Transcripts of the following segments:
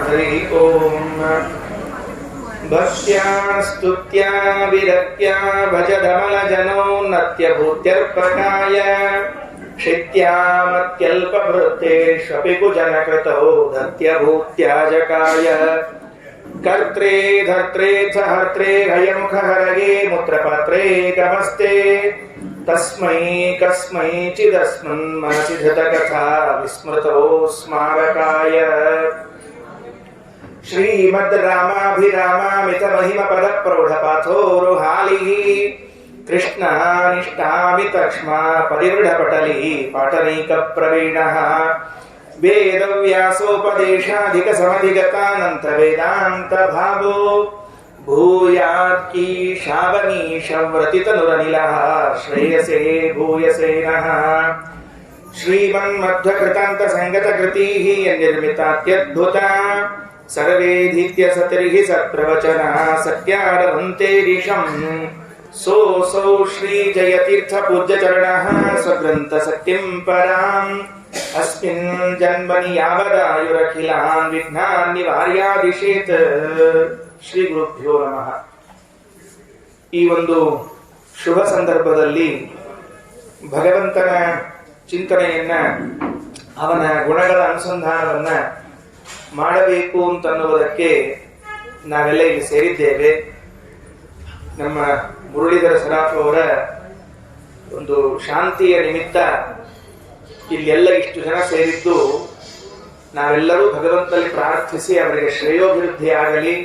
ಹರಿ ಓಂ. ಭಕ್ತ್ಯಾ ಸ್ತುತ್ಯಾ ವಿರಕ್ತ್ಯಾ ಭಜಧಮಲಜನೋನ್ನತ್ಯ ಭೂತ್ಯರ್ಪಕಾಯ ಕ್ಷಿತ್ಯಾಮತ್ಯಲ್ಪಭೃತ್ತೇಷ್ವಪಿ ಕುಜನಕೃತೋ ದತ್ಯಭೂತ್ಯಾಜಕಾಯ ಕರ್ತ್ರೇ ಧರ್ತ್ರೇ ಸಹರ್ತ್ರೇ ಹಯಮುಖ ಹರಗೆ ಮೂತ್ರಪಾತ್ರೇ ಗಮಸ್ತೆ ತಸ್ಮೈ ಕಸ್ಮೈಚಿದಸ್ಮನ್ ಮನಸಿ ಧೃತಕಥಾ ವಿಸ್ಮೃತೋ ಸ್ಮಾರಕಾಯ ಶ್ರೀಮದ್ ರಾಮಾಭಿರಾಮಾಮಿತ ಮಹಿಮ ಪದ ಪ್ರೌಢ ಪಾಥೋರುಹಾಲಿ ಕೃಷ್ಣ ನಿಷ್ಠಾಮಿತಕ್ಷ್ಮಾ ಪರಿವೃಢ ಪಟಲಿ ಪಾಟನೀಕ ಪ್ರವೀಣಃ ವೇದವ್ಯಾಸೋಪದೇಶಾಧಿಕ ಸಮಧಿಗತಾನಂತ ವೇದಾಂತ ಭಾವೋ ಭೂಯಾತ್ಕೀ ಶಾವನೀಶವ್ರತಿತನುರನಿಲಃ ಶ್ರೇಯಸೇ ಭೂಯಸೇ ನಃ. ಶ್ರೀಮನ್ಮಧ್ವಕೃತಾಂತ ಸಂಗತ ಕೃತೀಃ ನಿರ್ಮಿತಾತ್ಯದ್ಭುತ ಸರ್ವೇಧೀತ್ಯ ಸತಿರ್ಹಿ ಸತ್ಪ್ರವಚನ ಸತ್ಯಾರಭಂತೇರಿಷಂ ಸೋಸೌ ಶ್ರೀ ಜಯತೀರ್ಥ ಪೂಜ್ಯ ಚರಣಃ ಸ್ವಗ್ರಂಥ ಸತ್ಯಂ ಪರಾಂ ಅಸ್ಮಿನ್ ಜನ್ಮನಿ ಯಾವದಾಯುರಖಿಲಾನ್ ವಿಘ್ನಾನ್ ನಿವಾರ್ಯಾದಿಶೇತ್. ಶ್ರೀ ಗುರುಭ್ಯೋ ನಮಃ. ಈ ಒಂದು ಶುಭ ಸಂದರ್ಭದಲ್ಲಿ ಭಗವಂತನ ಚಿಂತನೆಯನ್ನ, ಅವನ ಗುಣಗಳ ಅನುಸಂಧಾನವನ್ನ ಮಾಡಬೇಕು ಅಂತನ್ನುವುದಕ್ಕೆ ನಾವೆಲ್ಲ ಇಲ್ಲಿ ಸೇರಿದ್ದೇವೆ. ನಮ್ಮ ಮುರಳೀಧರ ಸರಾಫ್ ಅವರ ಒಂದು ಶಾಂತಿಯ ನಿಮಿತ್ತ ಇಲ್ಲೆಲ್ಲ ಇಷ್ಟು ಜನ ಸೇರಿದ್ದು ನಾವೆಲ್ಲರೂ ಭಗವಂತನಲ್ಲಿ ಪ್ರಾರ್ಥಿಸಿ ಅವರಿಗೆ ಶ್ರೇಯೋಭಿವೃದ್ಧಿ ಆಗಲಿ,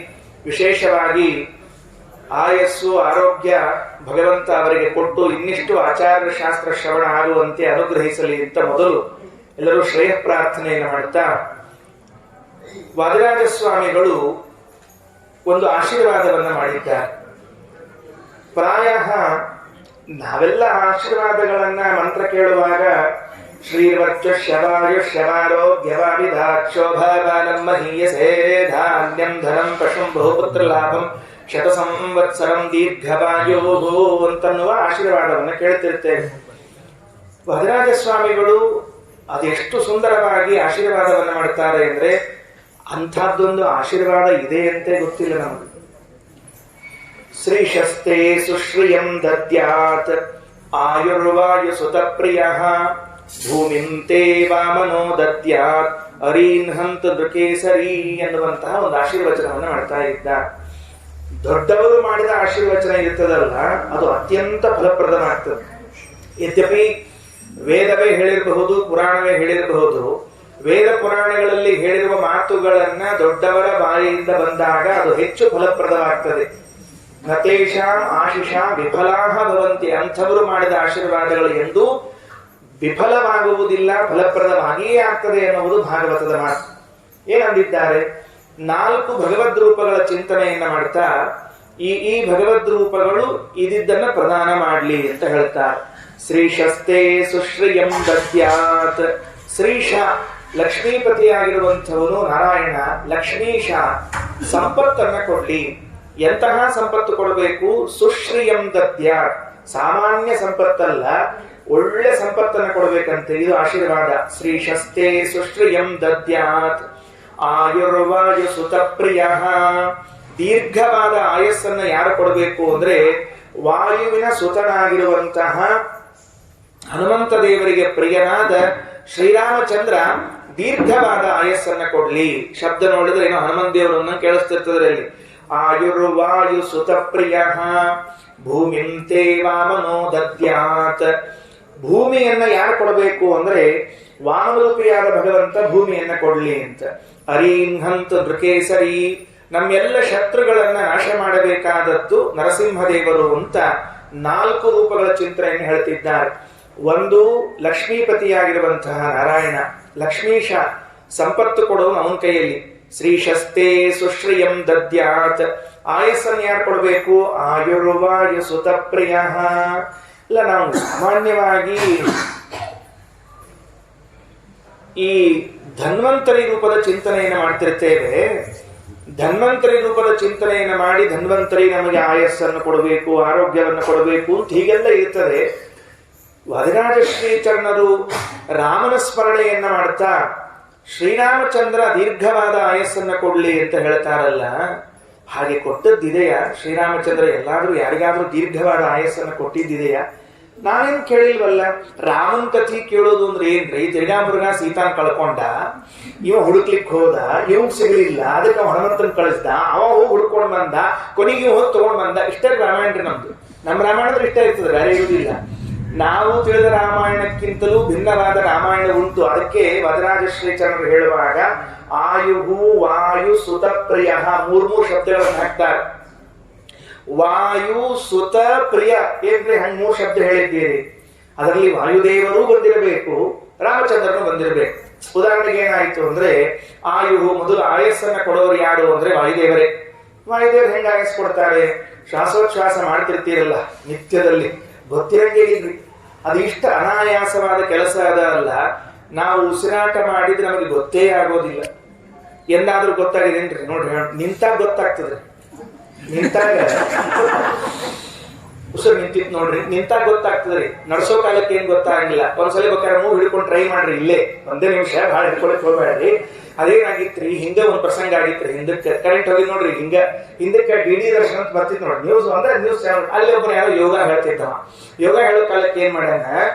ವಿಶೇಷವಾಗಿ ಆಯಸ್ಸು ಆರೋಗ್ಯ ಭಗವಂತ ಅವರಿಗೆ ಕೊಟ್ಟು ಇನ್ನಿಷ್ಟು ಆಚಾರ್ಯ ಶಾಸ್ತ್ರ ಶ್ರವಣ ಆಗುವಂತೆ ಅನುಗ್ರಹಿಸಲಿ ಅಂತ ಮೊದಲು ಎಲ್ಲರೂ ಶ್ರೇಯ ಪ್ರಾರ್ಥನೆಯನ್ನು ಮಾಡ್ತಾ, ವಾದಿರಾಜ ಸ್ವಾಮಿಗಳು ಒಂದು ಆಶೀರ್ವಾದವನ್ನ ಮಾಡಿದ್ದಾರೆ. ಪ್ರಾಯ ನಾವೆಲ್ಲ ಆಶೀರ್ವಾದಗಳನ್ನ ಮಂತ್ರ ಕೇಳುವಾಗ ಶ್ರೀವರ್ಚುಷ್ಯವಾಯುಷ್ಯವಾರೋಗ್ಯವಾವಿಧಾಕ್ಷೋಭಾಗಾನಂ ಮಹೀಯಸೇ ಧಾನ್ಯಂ ಧನಂ ಪಶುಂ ಬಹುಪುತ್ರ ಲಾಭಂ ಶತ ಸಂವತ್ಸರಂ ದೀರ್ಘವಾಯೋ ಅಂತನ್ನುವ ಆಶೀರ್ವಾದವನ್ನು ಕೇಳ್ತಿರ್ತೇವೆ. ವರದರಾಜ ಸ್ವಾಮಿಗಳು ಅದೆಷ್ಟು ಸುಂದರವಾಗಿ ಆಶೀರ್ವಾದವನ್ನು ಮಾಡ್ತಾರೆ ಅಂದ್ರೆ, ಅಂಥದ್ದೊಂದು ಆಶೀರ್ವಾದ ಇದೆ ಅಂತ ಗೊತ್ತಿಲ್ಲ ನಮಗೆ. ಶ್ರೀಶಸ್ತೆ ಸುಶ್ರಿಯಂ ದದ್ಯಾತ್ ಆಯುರ್ವಾಯು ಸುತ ಪ್ರಿಯ ಭೂಮಿಂ ತೇ ವಾಮನೋ ದದ್ಯಾತ್ ಅರೀನ್ ಹಂತ ನೃಕೇಸರಿ ಎನ್ನುವಂತಹ ಒಂದು ಆಶೀರ್ವಚನವನ್ನು ಮಾಡ್ತಾ ಇದ್ದ. ದೊಡ್ಡವರು ಮಾಡಿದ ಆಶೀರ್ವಚನ ಇರ್ತದಲ್ಲ, ಅದು ಅತ್ಯಂತ ಫಲಪ್ರದವಾಗ್ತದೆ. ಯದ್ಯಪಿ ವೇದವೇ ಹೇಳಿರಬಹುದು, ಪುರಾಣವೇ ಹೇಳಿರಬಹುದು, ವೇದ ಪುರಾಣಗಳಲ್ಲಿ ಹೇಳಿರುವ ಮಾತುಗಳನ್ನ ದೊಡ್ಡವರ ಬಾಯಿಯಿಂದ ಬಂದಾಗ ಅದು ಹೆಚ್ಚು ಫಲಪ್ರದವಾಗ್ತದೆ. ನತೇಶಾಂ ಆಶಿಷಾ ವಿಫಲಾಹ ಭವಂತಿ. ಅಂಥವರು ಮಾಡಿದ ಆಶೀರ್ವಾದಗಳು ಎಂದೂ ವಿಫಲವಾಗುವುದಿಲ್ಲ, ಫಲಪ್ರದವಾಗಿಯೇ ಆಗ್ತದೆ ಎನ್ನುವುದು ಭಾಗವತದ ಮಾತು. ಏನಂದಿದ್ದಾರೆ? 4 ಭಗವದ್ ರೂಪಗಳ ಚಿಂತನೆಯನ್ನ ಮಾಡ್ತಾ ಈ ಭಗವದ್ ರೂಪಗಳು ಇದಿದ್ದನ್ನ ಪ್ರದಾನ ಮಾಡಲಿ ಅಂತ ಹೇಳ್ತಾರೆ. ಶ್ರೀಶಸ್ತೆ ಸುಶ್ರಿಯಂ ದದ್ಯಾತ್. ಶ್ರೀಶ ಲಕ್ಷ್ಮೀಪತಿಯಾಗಿರುವಂಥವನು ನಾರಾಯಣ. ಲಕ್ಷ್ಮೀಶ ಸಂಪತ್ತನ್ನ ಕೊಡ್ಲಿ. ಎಂತಹ ಸಂಪತ್ತು ಕೊಡಬೇಕು? ಸುಶ್ರಿಯಂ ದದ್ಯಾತ್. ಸಾಮಾನ್ಯ ಸಂಪತ್ತಲ್ಲ, ಒಳ್ಳೆ ಸಂಪತ್ತನ್ನ ಕೊಡಬೇಕಂತೆ. ಇದು ಆಶೀರ್ವಾದ. ಶ್ರೀಶಸ್ತೆ ಸುಶ್ರಿಯಂ ದದ್ಯಾತ್ ಆಯುರ್ವಾಯು ಸುತ ಪ್ರಿಯ. ದೀರ್ಘವಾದ ಆಯಸ್ಸನ್ನ ಯಾರು ಕೊಡಬೇಕು ಅಂದ್ರೆ, ವಾಯುವಿನ ಸುತನಾಗಿರುವಂತಹ ಹನುಮಂತ ದೇವರಿಗೆ ಪ್ರಿಯನಾದ ಶ್ರೀರಾಮಚಂದ್ರ ದೀರ್ಘವಾದ ಆಯಸ್ಸನ್ನ ಕೊಡ್ಲಿ. ಶಬ್ದ ನೋಡಿದ್ರೆ ಏನೋ ಹನುಮಂತ ದೇವರನ್ನ ಕೇಳಿಸ್ತಿರ್ತದೆ ಅಲ್ಲಿ. ಆಯುರ್ವಾಯು ಸುತ ಪ್ರಿಯ ಭೂಮಿಂ ತೇ ವಾಮನೋ ದದ್ಯಾತ್. ಭೂಮಿಯನ್ನ ಯಾರು ಕೊಡಬೇಕು ಅಂದ್ರೆ, ವಾಮರೂಪಿಯಾದ ಭಗವಂತ ಭೂಮಿಯನ್ನ ಕೊಡ್ಲಿ ಅಂತ. ಅರೀನ್ಹಂತ ನೃಕೇಸರಿ. ನಮ್ಮೆಲ್ಲ ಶತ್ರುಗಳನ್ನ ನಾಶ ಮಾಡಬೇಕಾದದ್ದು ನರಸಿಂಹದೇವರು ಅಂತ 4 ರೂಪಗಳ ಚಿಂತನೆಯನ್ನು ಹೇಳ್ತಿದ್ದಾರೆ. ಒಂದು ಲಕ್ಷ್ಮೀಪತಿಯಾಗಿರುವಂತಹ ನಾರಾಯಣ, ಲಕ್ಷ್ಮೀಶ ಸಂಪತ್ತು ಕೊಡುವ ಅವನ ಕೈಯಲ್ಲಿ. ಶ್ರೀಶಸ್ತೆ ಸುಶ್ರಿಯಂ ದದ್ಯಾತ್. ಆಯಸ್ಸನ್ನು ಯಾರು ಕೊಡಬೇಕು? ಆಯುರ್ವಾಯು ಸುತ ಪ್ರಿಯ. ಇಲ್ಲ, ನಾವು ಸಾಮಾನ್ಯವಾಗಿ ಈ ಧನ್ವಂತರಿ ರೂಪದ ಚಿಂತನೆಯನ್ನು ಮಾಡ್ತಿರ್ತೇವೆ. ಧನ್ವಂತರಿ ರೂಪದ ಚಿಂತನೆಯನ್ನು ಮಾಡಿ ಧನ್ವಂತರಿ ನಮಗೆ ಆಯಸ್ಸನ್ನು ಕೊಡಬೇಕು, ಆರೋಗ್ಯವನ್ನು ಕೊಡಬೇಕು ಅಂತ ಹೀಗೆಲ್ಲ ಇರ್ತದೆ. ವರದರಾಜ ಶ್ರೀಚರಣರು ರಾಮನ ಸ್ಮರಣೆಯನ್ನ ಮಾಡ್ತಾ ಶ್ರೀರಾಮಚಂದ್ರ ದೀರ್ಘವಾದ ಆಯಸ್ಸನ್ನ ಕೊಡ್ಲಿ ಅಂತ ಹೇಳ್ತಾರಲ್ಲ, ಹಾಗೆ ಕೊಟ್ಟದ್ದಿದೆಯಾ? ಶ್ರೀರಾಮಚಂದ್ರ ಎಲ್ಲಾದ್ರೂ ಯಾರಿಗಾದ್ರೂ ದೀರ್ಘವಾದ ಆಯಸ್ಸನ್ನ ಕೊಟ್ಟಿದ್ದಿದೆಯಾ? ನಾವೇನು ಕೇಳಿಲ್ವಲ್ಲ. ರಾಮನ್ ಕಥಿ ಕೇಳೋದು ಅಂದ್ರೆ ಏನ್ರಿ? ತಿರ್ಗಾಮೃಗ ಸೀತಾನ್ ಕಳ್ಕೊಂಡ, ಇವ ಹುಡುಕ್ಲಿಕ್ಕೆ ಹೋದ, ಇವ್ ಸಿಗಲಿಲ್ಲ, ಅದಕ್ಕೆ ಹನುಮಂತನ್ ಕಳಿಸ್ದ, ಅವ ಹೋಗಿ ಹುಡ್ಕೊಂಡ್ ಬಂದ, ಕೊನೆಗೆ ಹೋಗಿ ತಗೊಂಡ್ ಬಂದ. ಇಷ್ಟೇ ರಾಮಾಯಣ ರೀ ನಮ್ದು. ನಮ್ಮ ರಾಮಾಯಣದ್ರೆ ಇಷ್ಟ ಇರ್ತದೆ, ಬೇರೆ ಇರುವುದಿಲ್ಲ. ನಾವು ತಿಳಿದ ರಾಮಾಯಣಕ್ಕಿಂತಲೂ ಭಿನ್ನವಾದ ರಾಮಾಯಣ ಉಂಟು. ಅದಕ್ಕೆ ವದರಾಜ ಶ್ರೀಚರಣರು ಹೇಳುವಾಗ ಆಯುಹು ವಾಯು ಸುತ ಪ್ರಿಯ ಮೂರು ಶಬ್ದಗಳನ್ನು ಹಾಕ್ತಾರೆ. ವಾಯು ಸುತ ಪ್ರಿಯ ಏನ್ರಿ ಹಂಗ್ 3 ಶಬ್ದ ಹೇಳಿದ್ದೀರಿ. ಅದರಲ್ಲಿ ವಾಯುದೇವರು ಬಂದಿರಬೇಕು, ರಾಮಚಂದ್ರನು ಬಂದಿರಬೇಕು. ಉದಾಹರಣೆಗೆ ಏನಾಯ್ತು ಅಂದ್ರೆ, ಆಯುಹು ಮೊದಲು ಆಯಸ್ಸನ್ನ ಕೊಡೋರು ಯಾರು ಅಂದ್ರೆ ವಾಯುದೇವರೇ. ವಾಯುದೇವರು ಹೆಂಗ ಆಯಸ್ ಕೊಡ್ತಾರೆ? ಶ್ವಾಸೋಚ್ಛ್ವಾಸ ಮಾಡ್ತಿರ್ತೀರಲ್ಲ ನಿತ್ಯದಲ್ಲಿ, ಗೊತ್ತಿರಂಗೆ ಇಲ್ರಿ. ಅದು ಇಷ್ಟ ಅನಾಯಾಸವಾದ ಕೆಲಸ ಅದಲ್ಲ. ನಾವು ಉಸಿರಾಟ ಮಾಡಿದ್ರೆ ನಮಗೆ ಗೊತ್ತೇ ಆಗೋದಿಲ್ಲ. ಎಂದಾದ್ರೂ ಗೊತ್ತಾಗಿದೇನ್ರಿ? ನೋಡ್ರಿ, ನಿಂತಾಗ ಗೊತ್ತಾಗ್ತದೆ. ನಿಂತಾಗ ಉಸಿರು ನಿಂತಿತ್ತು ನೋಡ್ರಿ, ನಿಂತಾಗ ಗೊತ್ತಾಗ್ತದ್ರಿ. ನಡ್ಸೋ ಕಾಲಕ್ಕೆ ಏನ್ ಗೊತ್ತಾಗಿಲ್ಲ. ಒಂದ್ಸಲ ಬೇಕಾದ್ರೆ ಮೂವ್ ಹಿಡ್ಕೊಂಡು ಟ್ರೈ ಮಾಡ್ರಿ, ಇಲ್ಲೇ ಒಂದೇ ನಿಮಿಷ, ಭಾಳ ಹಿಡ್ಕೊಳಕ್ ಹೋಗ್ಬೇಡ್ರಿ. ಅದೇನಾಗಿತ್ರಿ, ಹಿಂಗ ಒಂದ್ ಪ್ರಸಂಗ ಆಗಿತ್ರಿ. ಹಿಂದಕ್ಕೆ ಕರೆಂಟ್ ಹೋಗಿ ನೋಡ್ರಿ, ಹಿಂದಕ್ಕೆ ಡಿ ದರ್ಶನ ಅಂತ ಬರ್ತಿತ್ತು ನೋಡ್ರಿ, ನ್ಯೂಸ್ ಅಂದ್ರೆ ನ್ಯೂಸ್. ಅಲ್ಲಿ ಒಬ್ಬರು ಯಾರೋ ಯೋಗ ಹೇಳ್ತಿದ್ದವ. ಯೋಗ ಹೇಳೋ ಕಾಲಕ್ಕೆ ಏನ್ ಮಾಡ್ಯಾನ,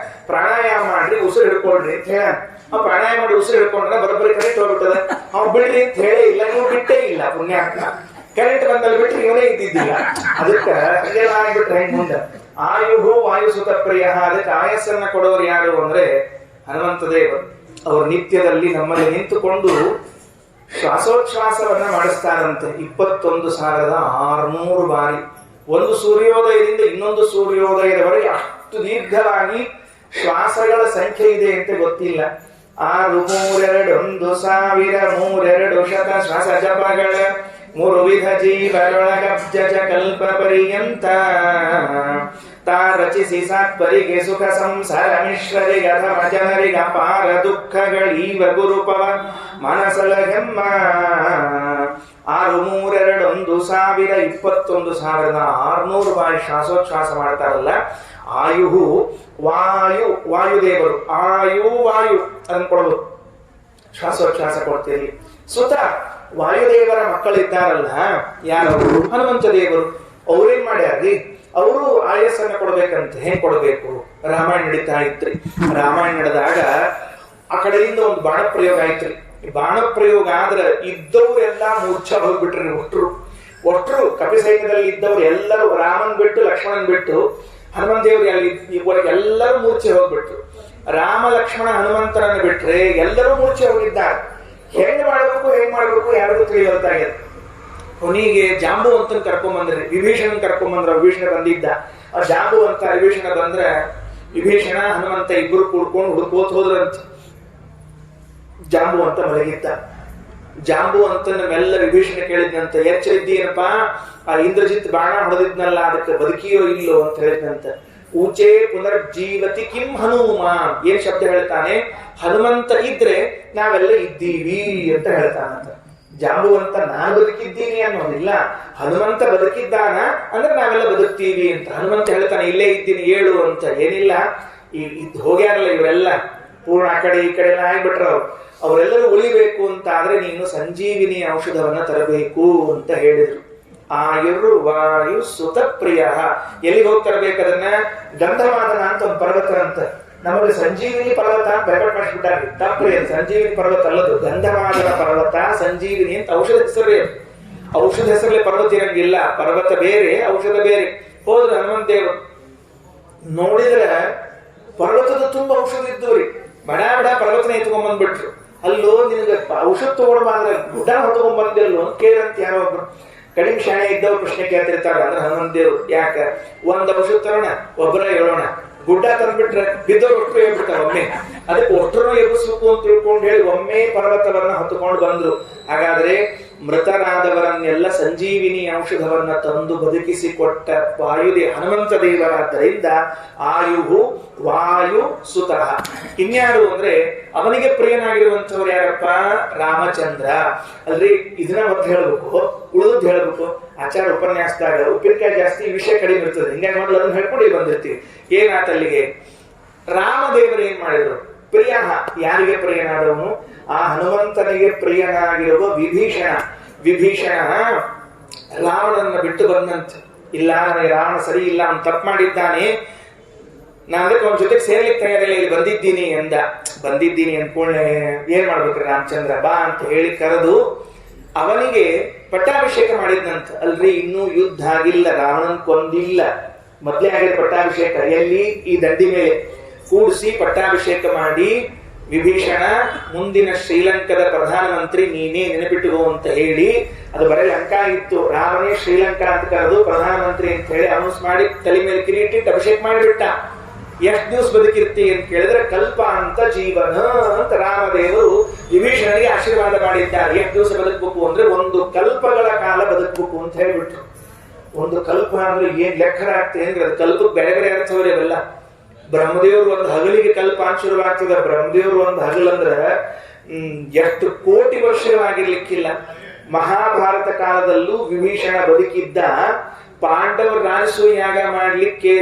ಪ್ರಾಣಾಯಾಮ ಮಾಡ್ರಿ, ಉಸಿರು ಹಿಡ್ಕೊಳ್ರಿ ಅಂತ ಹೇಳ. ಅವ್ ಪ್ರಾಣಾಯಾಮ ಮಾಡಿ ಉಸಿರು ಹಿಡ್ಕೊಂಡ್ರೆ ಬರೋಬ್ಬರಿ ಕರೆಂಟ್ ಹೋಗ್ಬಿಟ್ಟದ. ಅವ್ ಬಿಡ್ರಿ ಅಂತ ಹೇಳೇ ಇಲ್ಲ, ನೀವು ಬಿಟ್ಟೇ ಇಲ್ಲ. ಪುಣ್ಯಾತ್ಮ, ಕರೆಂಟ್ ಬಂದಲ್ಲಿ ಬಿಟ್ರೆ ಇವನೇ ಇದ್ದಿದ್ದಿಲ್ಲ. ಅದಕ್ಕೆ ಹಂಗೆಲ್ಲ ಆಗ್ಬಿಟ್ರೆ ಹೆಂಗ್ ಮುಂದೆ? ಆಯುಹು ವಾಯು ಸುತ ಪ್ರಿಯ. ಅದಕ್ಕೆ ಆಯಸ್ಸನ್ನ ಕೊಡೋರು ಯಾರು ಅಂದ್ರೆ ಹನುಮಂತ ದೇವರು. ಅವರು ನಿತ್ಯದಲ್ಲಿ ನಮ್ಮಲ್ಲಿ ನಿಂತುಕೊಂಡು ಶ್ವಾಸೋಚ್ಛ್ವಾಸವನ್ನ ಮಾಡಿಸ್ತಾರಂತೆ 21,600 ಬಾರಿ. ಒಂದು ಸೂರ್ಯೋದಯದಿಂದ ಇನ್ನೊಂದು ಸೂರ್ಯೋದಯದವರೆಗೆ ಅಷ್ಟು ದೀರ್ಘವಾಗಿ ಶ್ವಾಸಗಳ ಸಂಖ್ಯೆ ಇದೆ ಅಂತ ಗೊತ್ತಿಲ್ಲ. 6,3,2,1,000 ಶ್ವಾಸ ಜಪಗಳ 3 ವಿಧ ಜೀವರೊಳಗಬ್ಜ ಕಲ್ಪ ಪರ್ಯಂತ ತಾ ರಚಿಸಿ ಸಾತ್ವರಿಗೆ ಸುಖ ಸಂಸಾರ ಮಿಶ್ರರಿಗೆ ಅಥವಾ ಜನರಿಗೆ ಅಪಾರ ದುಃಖಗಳೀವ ಗುರುಪವ ಮನಸಲಗೆಮ್ಮ. 6,3,2,1,000 21,600 ಬಾರಿ ಶ್ವಾಸೋಚ್ಛ್ವಾಸ ಮಾಡ್ತಾರಲ್ಲ. ಆಯುಹು ವಾಯು, ವಾಯುದೇವರು. ಆಯು ವಾಯು ಅಂದ್ಕೊಳ್ಬೋದು, ಶ್ವಾಸೋಚ್ಛ್ವಾಸ ಕೊಡ್ತೀರಿ. ಸುತ ವಾಯುದೇವರ ಮಕ್ಕಳಿದ್ದಾರಲ್ಲ, ಯಾರು? ಹನುಮಂತ ದೇವರು. ಅವ್ರೇನ್ ಮಾಡ್ಯಾರ್ರಿ? ಅವರು ಆಯಸ್ಸನ್ನ ಕೊಡ್ಬೇಕಂತ. ಹೆಂಗ್ ಕೊಡ್ಬೇಕು? ರಾಮಾಯಣ ನಡೀತಾ ಇತ್ರಿ. ರಾಮಾಯಣ ನಡೆದಾಗ ಆ ಕಡೆಯಿಂದ ಒಂದು ಬಾಣ ಪ್ರಯೋಗ ಆಯ್ತ್ರಿ. ಬಾಣ ಪ್ರಯೋಗ ಆದ್ರೆ ಇದ್ದವ್ರೆಲ್ಲ ಮೂರ್ಛ ಹೋಗ್ಬಿಟ್ರಿ. ಒಟ್ರು ಕಪಿ ಸೈನ್ಯದಲ್ಲಿ ಇದ್ದವ್ರು ಎಲ್ಲರೂ, ರಾಮನ್ ಬಿಟ್ಟು ಲಕ್ಷ್ಮಣನ್ ಬಿಟ್ಟು ಹನುಮಂತ ದೇವ್ರು ಅಲ್ಲಿ ಎಲ್ಲರೂ ಮೂರ್ಛೆ ಹೋಗ್ಬಿಟ್ರು. ರಾಮ ಲಕ್ಷ್ಮಣ ಹನುಮಂತರನ್ನು ಬಿಟ್ರೆ ಎಲ್ಲರೂ ಮೂರ್ಛೆ ಹೋಗಿದ್ದಾರೆ. ಹೆಂಗ್ ಮಾಡ್ಬೇಕು ಯಾರಿಗೂ ತಿಳಿಯಲ್ತಾಗ್ಯದ. ಕೊನೆಗೆ ಜಾಂಬುವಂತನ್ ಕರ್ಕೊಂಬಂದ್ರಿ, ವಿಭೀಷಣನ್ ಕರ್ಕೊಂಬಂದ್ರ. ವಿಭೀಷಣ ಬಂದಿದ್ದ. ಆ ಜಾಂಬುವಂತ ವಿಭೀಷಣ ಬಂದ್ರೆ ವಿಭೀಷಣ ಹನುಮಂತ ಇಬ್ಬರು ಕೂಡ್ಕೊಂಡು ಹುಡುಕೋತ್ ಹೋದ್ರಂತ. ಜಾಂಬುವಂತ ಮಲಗಿದ್ದ. ಜಾಂಬುವಂತನ ಮೆಲ್ಲ ವಿಭೀಷಣ ಕೇಳಿದ್ನಂತ, ಎಚ್ಚರಿದ್ದೀನಪ್ಪ, ಆ ಇಂದ್ರಜಿತ್ ಬಾಣ ಹೊಡೆದಿದ್ನಲ್ಲ, ಅದಕ್ಕೆ ಬದುಕಿಯೋ ಇಲ್ಲೋ ಅಂತ ಹೇಳಿದ್ನಂತ. ಊಚೆ ಪುನರ್ಜೀವತಿ ಕಿಂ ಹನುಮಾನ್. ಏನ್ ಶಬ್ದ ಹೇಳ್ತಾನೆ? ಹನುಮಂತ ಇದ್ರೆ ನಾವೆಲ್ಲ ಇದ್ದೀವಿ ಅಂತ ಹೇಳ್ತಾನಂತ. ಜಾಂಬುವಂತ ನಾನ್ ಬದುಕಿದ್ದೀನಿ ಅನ್ನೋದಿಲ್ಲ, ಹನುಮಂತ ಬದುಕಿದ್ದಾನ ಅಂದ್ರೆ ನಾವೆಲ್ಲ ಬದುಕ್ತೀವಿ ಅಂತ. ಹನುಮಂತ ಹೇಳ್ತಾನೆ, ಇಲ್ಲೇ ಇದ್ದೀನಿ ಹೇಳು ಅಂತ. ಏನಿಲ್ಲ, ಹೋಗ್ಯಾರಲ್ಲ ಇವರೆಲ್ಲ, ಪೂರ್ಣ ಆ ಕಡೆ ಈ ಕಡೆ ಎಲ್ಲ ಆಗ್ಬಿಟ್ರು. ಅವರೆಲ್ಲರೂ ಉಳಿಬೇಕು ಅಂತ ಆದ್ರೆ ನೀನು ಸಂಜೀವಿನಿ ಔಷಧವನ್ನ ತರಬೇಕು ಅಂತ ಹೇಳಿದ್ರು. ಆಯುರ್ ವಾಯು ಸುತ ಪ್ರಿಯ. ಎಲ್ಲಿಗೆ ಹೋಗಿ ತರಬೇಕು ಅದನ್ನ? ಗಂಧಮಾದನ ಅಂತ ಒಂದು ಪರ್ವತ ಅಂತ. ನಮಗೆ ಸಂಜೀವಿನಿ ಪರ್ವತ ಅಂತ ಬೆಳವಟ್ ಮಾಡಿಸ್ಬಿಟ್ಟಾರೆ. ತಪ್ಪ್ರಿ, ಸಂಜೀವಿನಿ ಪರ್ವತ ಅಲ್ಲದು, ಗಂಧಮಾದನ ಪರ್ವತ. ಸಂಜೀವಿನಿ ಅಂತ ಔಷಧ ಹೆಸರು. ಔಷಧ ಹೆಸರಲ್ಲಿ ಪರ್ವತ ಇರಂಗಿಲ್ಲ. ಪರ್ವತ ಬೇರೆ, ಔಷಧ ಬೇರೆ. ಹೋದ್ರೆ ಹನುಮಂತ ದೇವರು ನೋಡಿದ್ರೆ ಪರ್ವತದ ತುಂಬಾ ಔಷಧ ಇದ್ದವ್ರಿ. ಬಡ ಪರ್ವತನ ಎತ್ಕೊಂಡ್ಬಂದ್ಬಿಟ್ರು. ಅಲ್ಲೋ ನಿನಗೆ ಔಷಧ ತಗೊಂಡ್ ಅಂದ್ರೆ ಗುಡ್ಡ ಹೊತ್ಕೊಂಡ್ ಬಂದಿಲ್ಲೋ ಅಂತ ಕೇಳಂತ ಯಾರೋ ಒಬ್ರು ಕಡಿಮೆ ಶಾಣೆ ಇದ್ದವ್ರು ಪ್ರಶ್ನೆ ಕೇಳ್ತಿರ್ತಾರೆ. ಅಂದ್ರೆ ಹನುಮಂತ ದೇವ್ರು ಯಾಕ ಒಂದ್ ಔಷಧ ತರೋಣ, ಒಬ್ಬರ ಹೇಳೋಣ, ಗುಡ್ಡ ತಂದ್ಬಿಟ್ರೆ ಬಿದ್ದವ್ರು ಒಟ್ಟರು ಹೇಳ್ಬಿಡ್ತಾರೆ ಒಮ್ಮೆ. ಅದಕ್ಕೆ ಒಟ್ಟರು ಎಬ್ಬಿಸ್ಬೇಕು ಅಂತ ತಿಳ್ಕೊಂಡು ಹೇಳಿ ಒಮ್ಮೆ ಪರ್ವತವನ್ನ ಹೊತ್ತುಕೊಂಡು ಬಂದ್ರು. ಹಾಗಾದ್ರೆ ಮೃತರಾದವರನ್ನೆಲ್ಲ ಸಂಜೀವಿನಿ ಔಷಧವನ್ನ ತಂದು ಬದುಕಿಸಿ ಕೊಟ್ಟ ಹನುಮಂತ ದೇವರಾದ್ದರಿಂದ ಆಯುಹು ವಾಯು ಸುತಃ. ಇನ್ಯಾರು ಅಂದ್ರೆ ಅವನಿಗೆ ಪ್ರಿಯನಾಗಿರುವಂತವ್ರು ಯಾರಪ್ಪ? ರಾಮಚಂದ್ರ. ಅಲ್ರಿ, ಇದನ್ನ ಹೊತ್ತು ಹೇಳ್ಬೇಕು, ಉಳಿದು ಹೇಳ್ಬೇಕು. ಆಚಾರ ಉಪನ್ಯಾಸದಾಗ ಉಪ್ಪಿನಕಾಯಿ ಜಾಸ್ತಿ, ವಿಷಯ ಕಡಿಮೆ ಇರ್ತದೆ. ಹಿಂಗಾಗಿ ಮೊದಲು ಅದನ್ನ ಹೇಳ್ಕೊಂಡು ಬಂದಿರ್ತೀವಿ. ಏನಾತ ಅಲ್ಲಿಗೆ? ರಾಮದೇವರು ಏನ್ ಮಾಡಿದ್ರು? ಪ್ರಿಯ. ಯಾರಿಗೆ ಪ್ರಿಯನಾದವನು? ಆ ಹನುಮಂತನಿಗೆ ಪ್ರಿಯನಾಗಿರುವ ವಿಭೀಷಣ ರಾವಣನ ಬಿಟ್ಟು ಬಂದಂತೆ. ಇಲ್ಲ, ನನಗೆ ರಾವಣ ಸರಿ ಇಲ್ಲ, ಅವನು ತಪ್ಪು ಮಾಡಿದ್ದಾನೆ, ನಾನು ಅದಕ್ಕೆ ಅವನ ಜೊತೆಗೆ ಸೇರ್ಲಿಕ್ಕೆ ತಯಾರಿಲ್ಲ, ಇಲ್ಲಿ ಬಂದಿದ್ದೀನಿ ಅಂದ್ಕೊಂಡೆ. ಏನ್ ಮಾಡ್ಬೇಕ್ರಿ ರಾಮಚಂದ್ರ, ಬಾ ಅಂತ ಹೇಳಿ ಕರೆದು ಅವನಿಗೆ ಪಟ್ಟಾಭಿಷೇಕ ಮಾಡಿದ್ನಂತ. ಅಲ್ರಿ, ಇನ್ನೂ ಯುದ್ಧ ಆಗಿಲ್ಲ, ರಾವಣನ್ ಕೊಂದಿಲ್ಲ, ಮೊದಲೇ ಆಗಿದ ಪಟ್ಟಾಭಿಷೇಕ. ಎಲ್ಲಿ? ಈ ದಂಡಿ ಮೇಲೆ ಕೂಡಿಸಿ ಪಟ್ಟಾಭಿಷೇಕ ಮಾಡಿ, ವಿಭೀಷಣ ಮುಂದಿನ ಶ್ರೀಲಂಕಾದ ಪ್ರಧಾನಮಂತ್ರಿ ನೀನೇ, ನೆನಪಿಟ್ಟುಕೋ ಅಂತ ಹೇಳಿ, ಅದು ಬರೀ ಲಂಕಾ ಇತ್ತು, ರಾಮನೇ ಶ್ರೀಲಂಕಾ ಅಂತ ಕರೆದು ಪ್ರಧಾನಮಂತ್ರಿ ಅಂತ ಹೇಳಿ ಅನೌನ್ಸ್ ಮಾಡಿ ತಲೆ ಮೇಲೆ ಕಿರೀಟಿಟ್ಟು ಅಭಿಷೇಕ ಮಾಡಿಬಿಟ್ಟ. ಎಷ್ಟು ದಿವಸ ಬದುಕಿರ್ತಿ ಅಂತ ಕೇಳಿದ್ರೆ ಕಲ್ಪ ಅಂತ ಜೀವನ ಅಂತ ರಾಮದೇವರು ವಿಭೀಷಣನಿಗೆ ಆಶೀರ್ವಾದ ಮಾಡಿದ್ದಾರೆ. ಎಷ್ಟು ದಿವಸ ಬದುಕಬೇಕು ಅಂದ್ರೆ 1 ಕಲ್ಪಗಳ ಕಾಲ ಬದುಕಬೇಕು ಅಂತ ಹೇಳ್ಬಿಟ್ರು. 1 ಕಲ್ಪ ಅಂದ್ರೆ ಏನ್ ಲೆಕ್ಕ ಆಗ್ತದೆ ಅಂದ್ರೆ ಅದು ಕಲ್ಪಕ್ಕೆ ಬೇರೆ ಬೇರೆ ಅರ್ಥವೇ ಅವೆಲ್ಲ. ಬ್ರಹ್ಮದೇವರು ಒಂದು ಹಗಲಿಗೆ ಕಲ್ಪ ಅಂತ ಶುರುವಾಗ್ತದೆ. ಬ್ರಹ್ಮದೇವರು ಒಂದು ಹಗಲಂದ್ರ ಎಷ್ಟು ಕೋಟಿ ವರ್ಷಗಳಾಗಿರ್ಲಿಕ್ಕಿಲ್ಲ. ಮಹಾಭಾರತ ಕಾಲದಲ್ಲೂ ವಿಭೀಷಣ ಬದುಕಿದ್ದ. ಪಾಂಡವರು ರಾಜಸೂಯ ಯಾಗ ಮಾಡ್ಲಿಕ್ಕೆ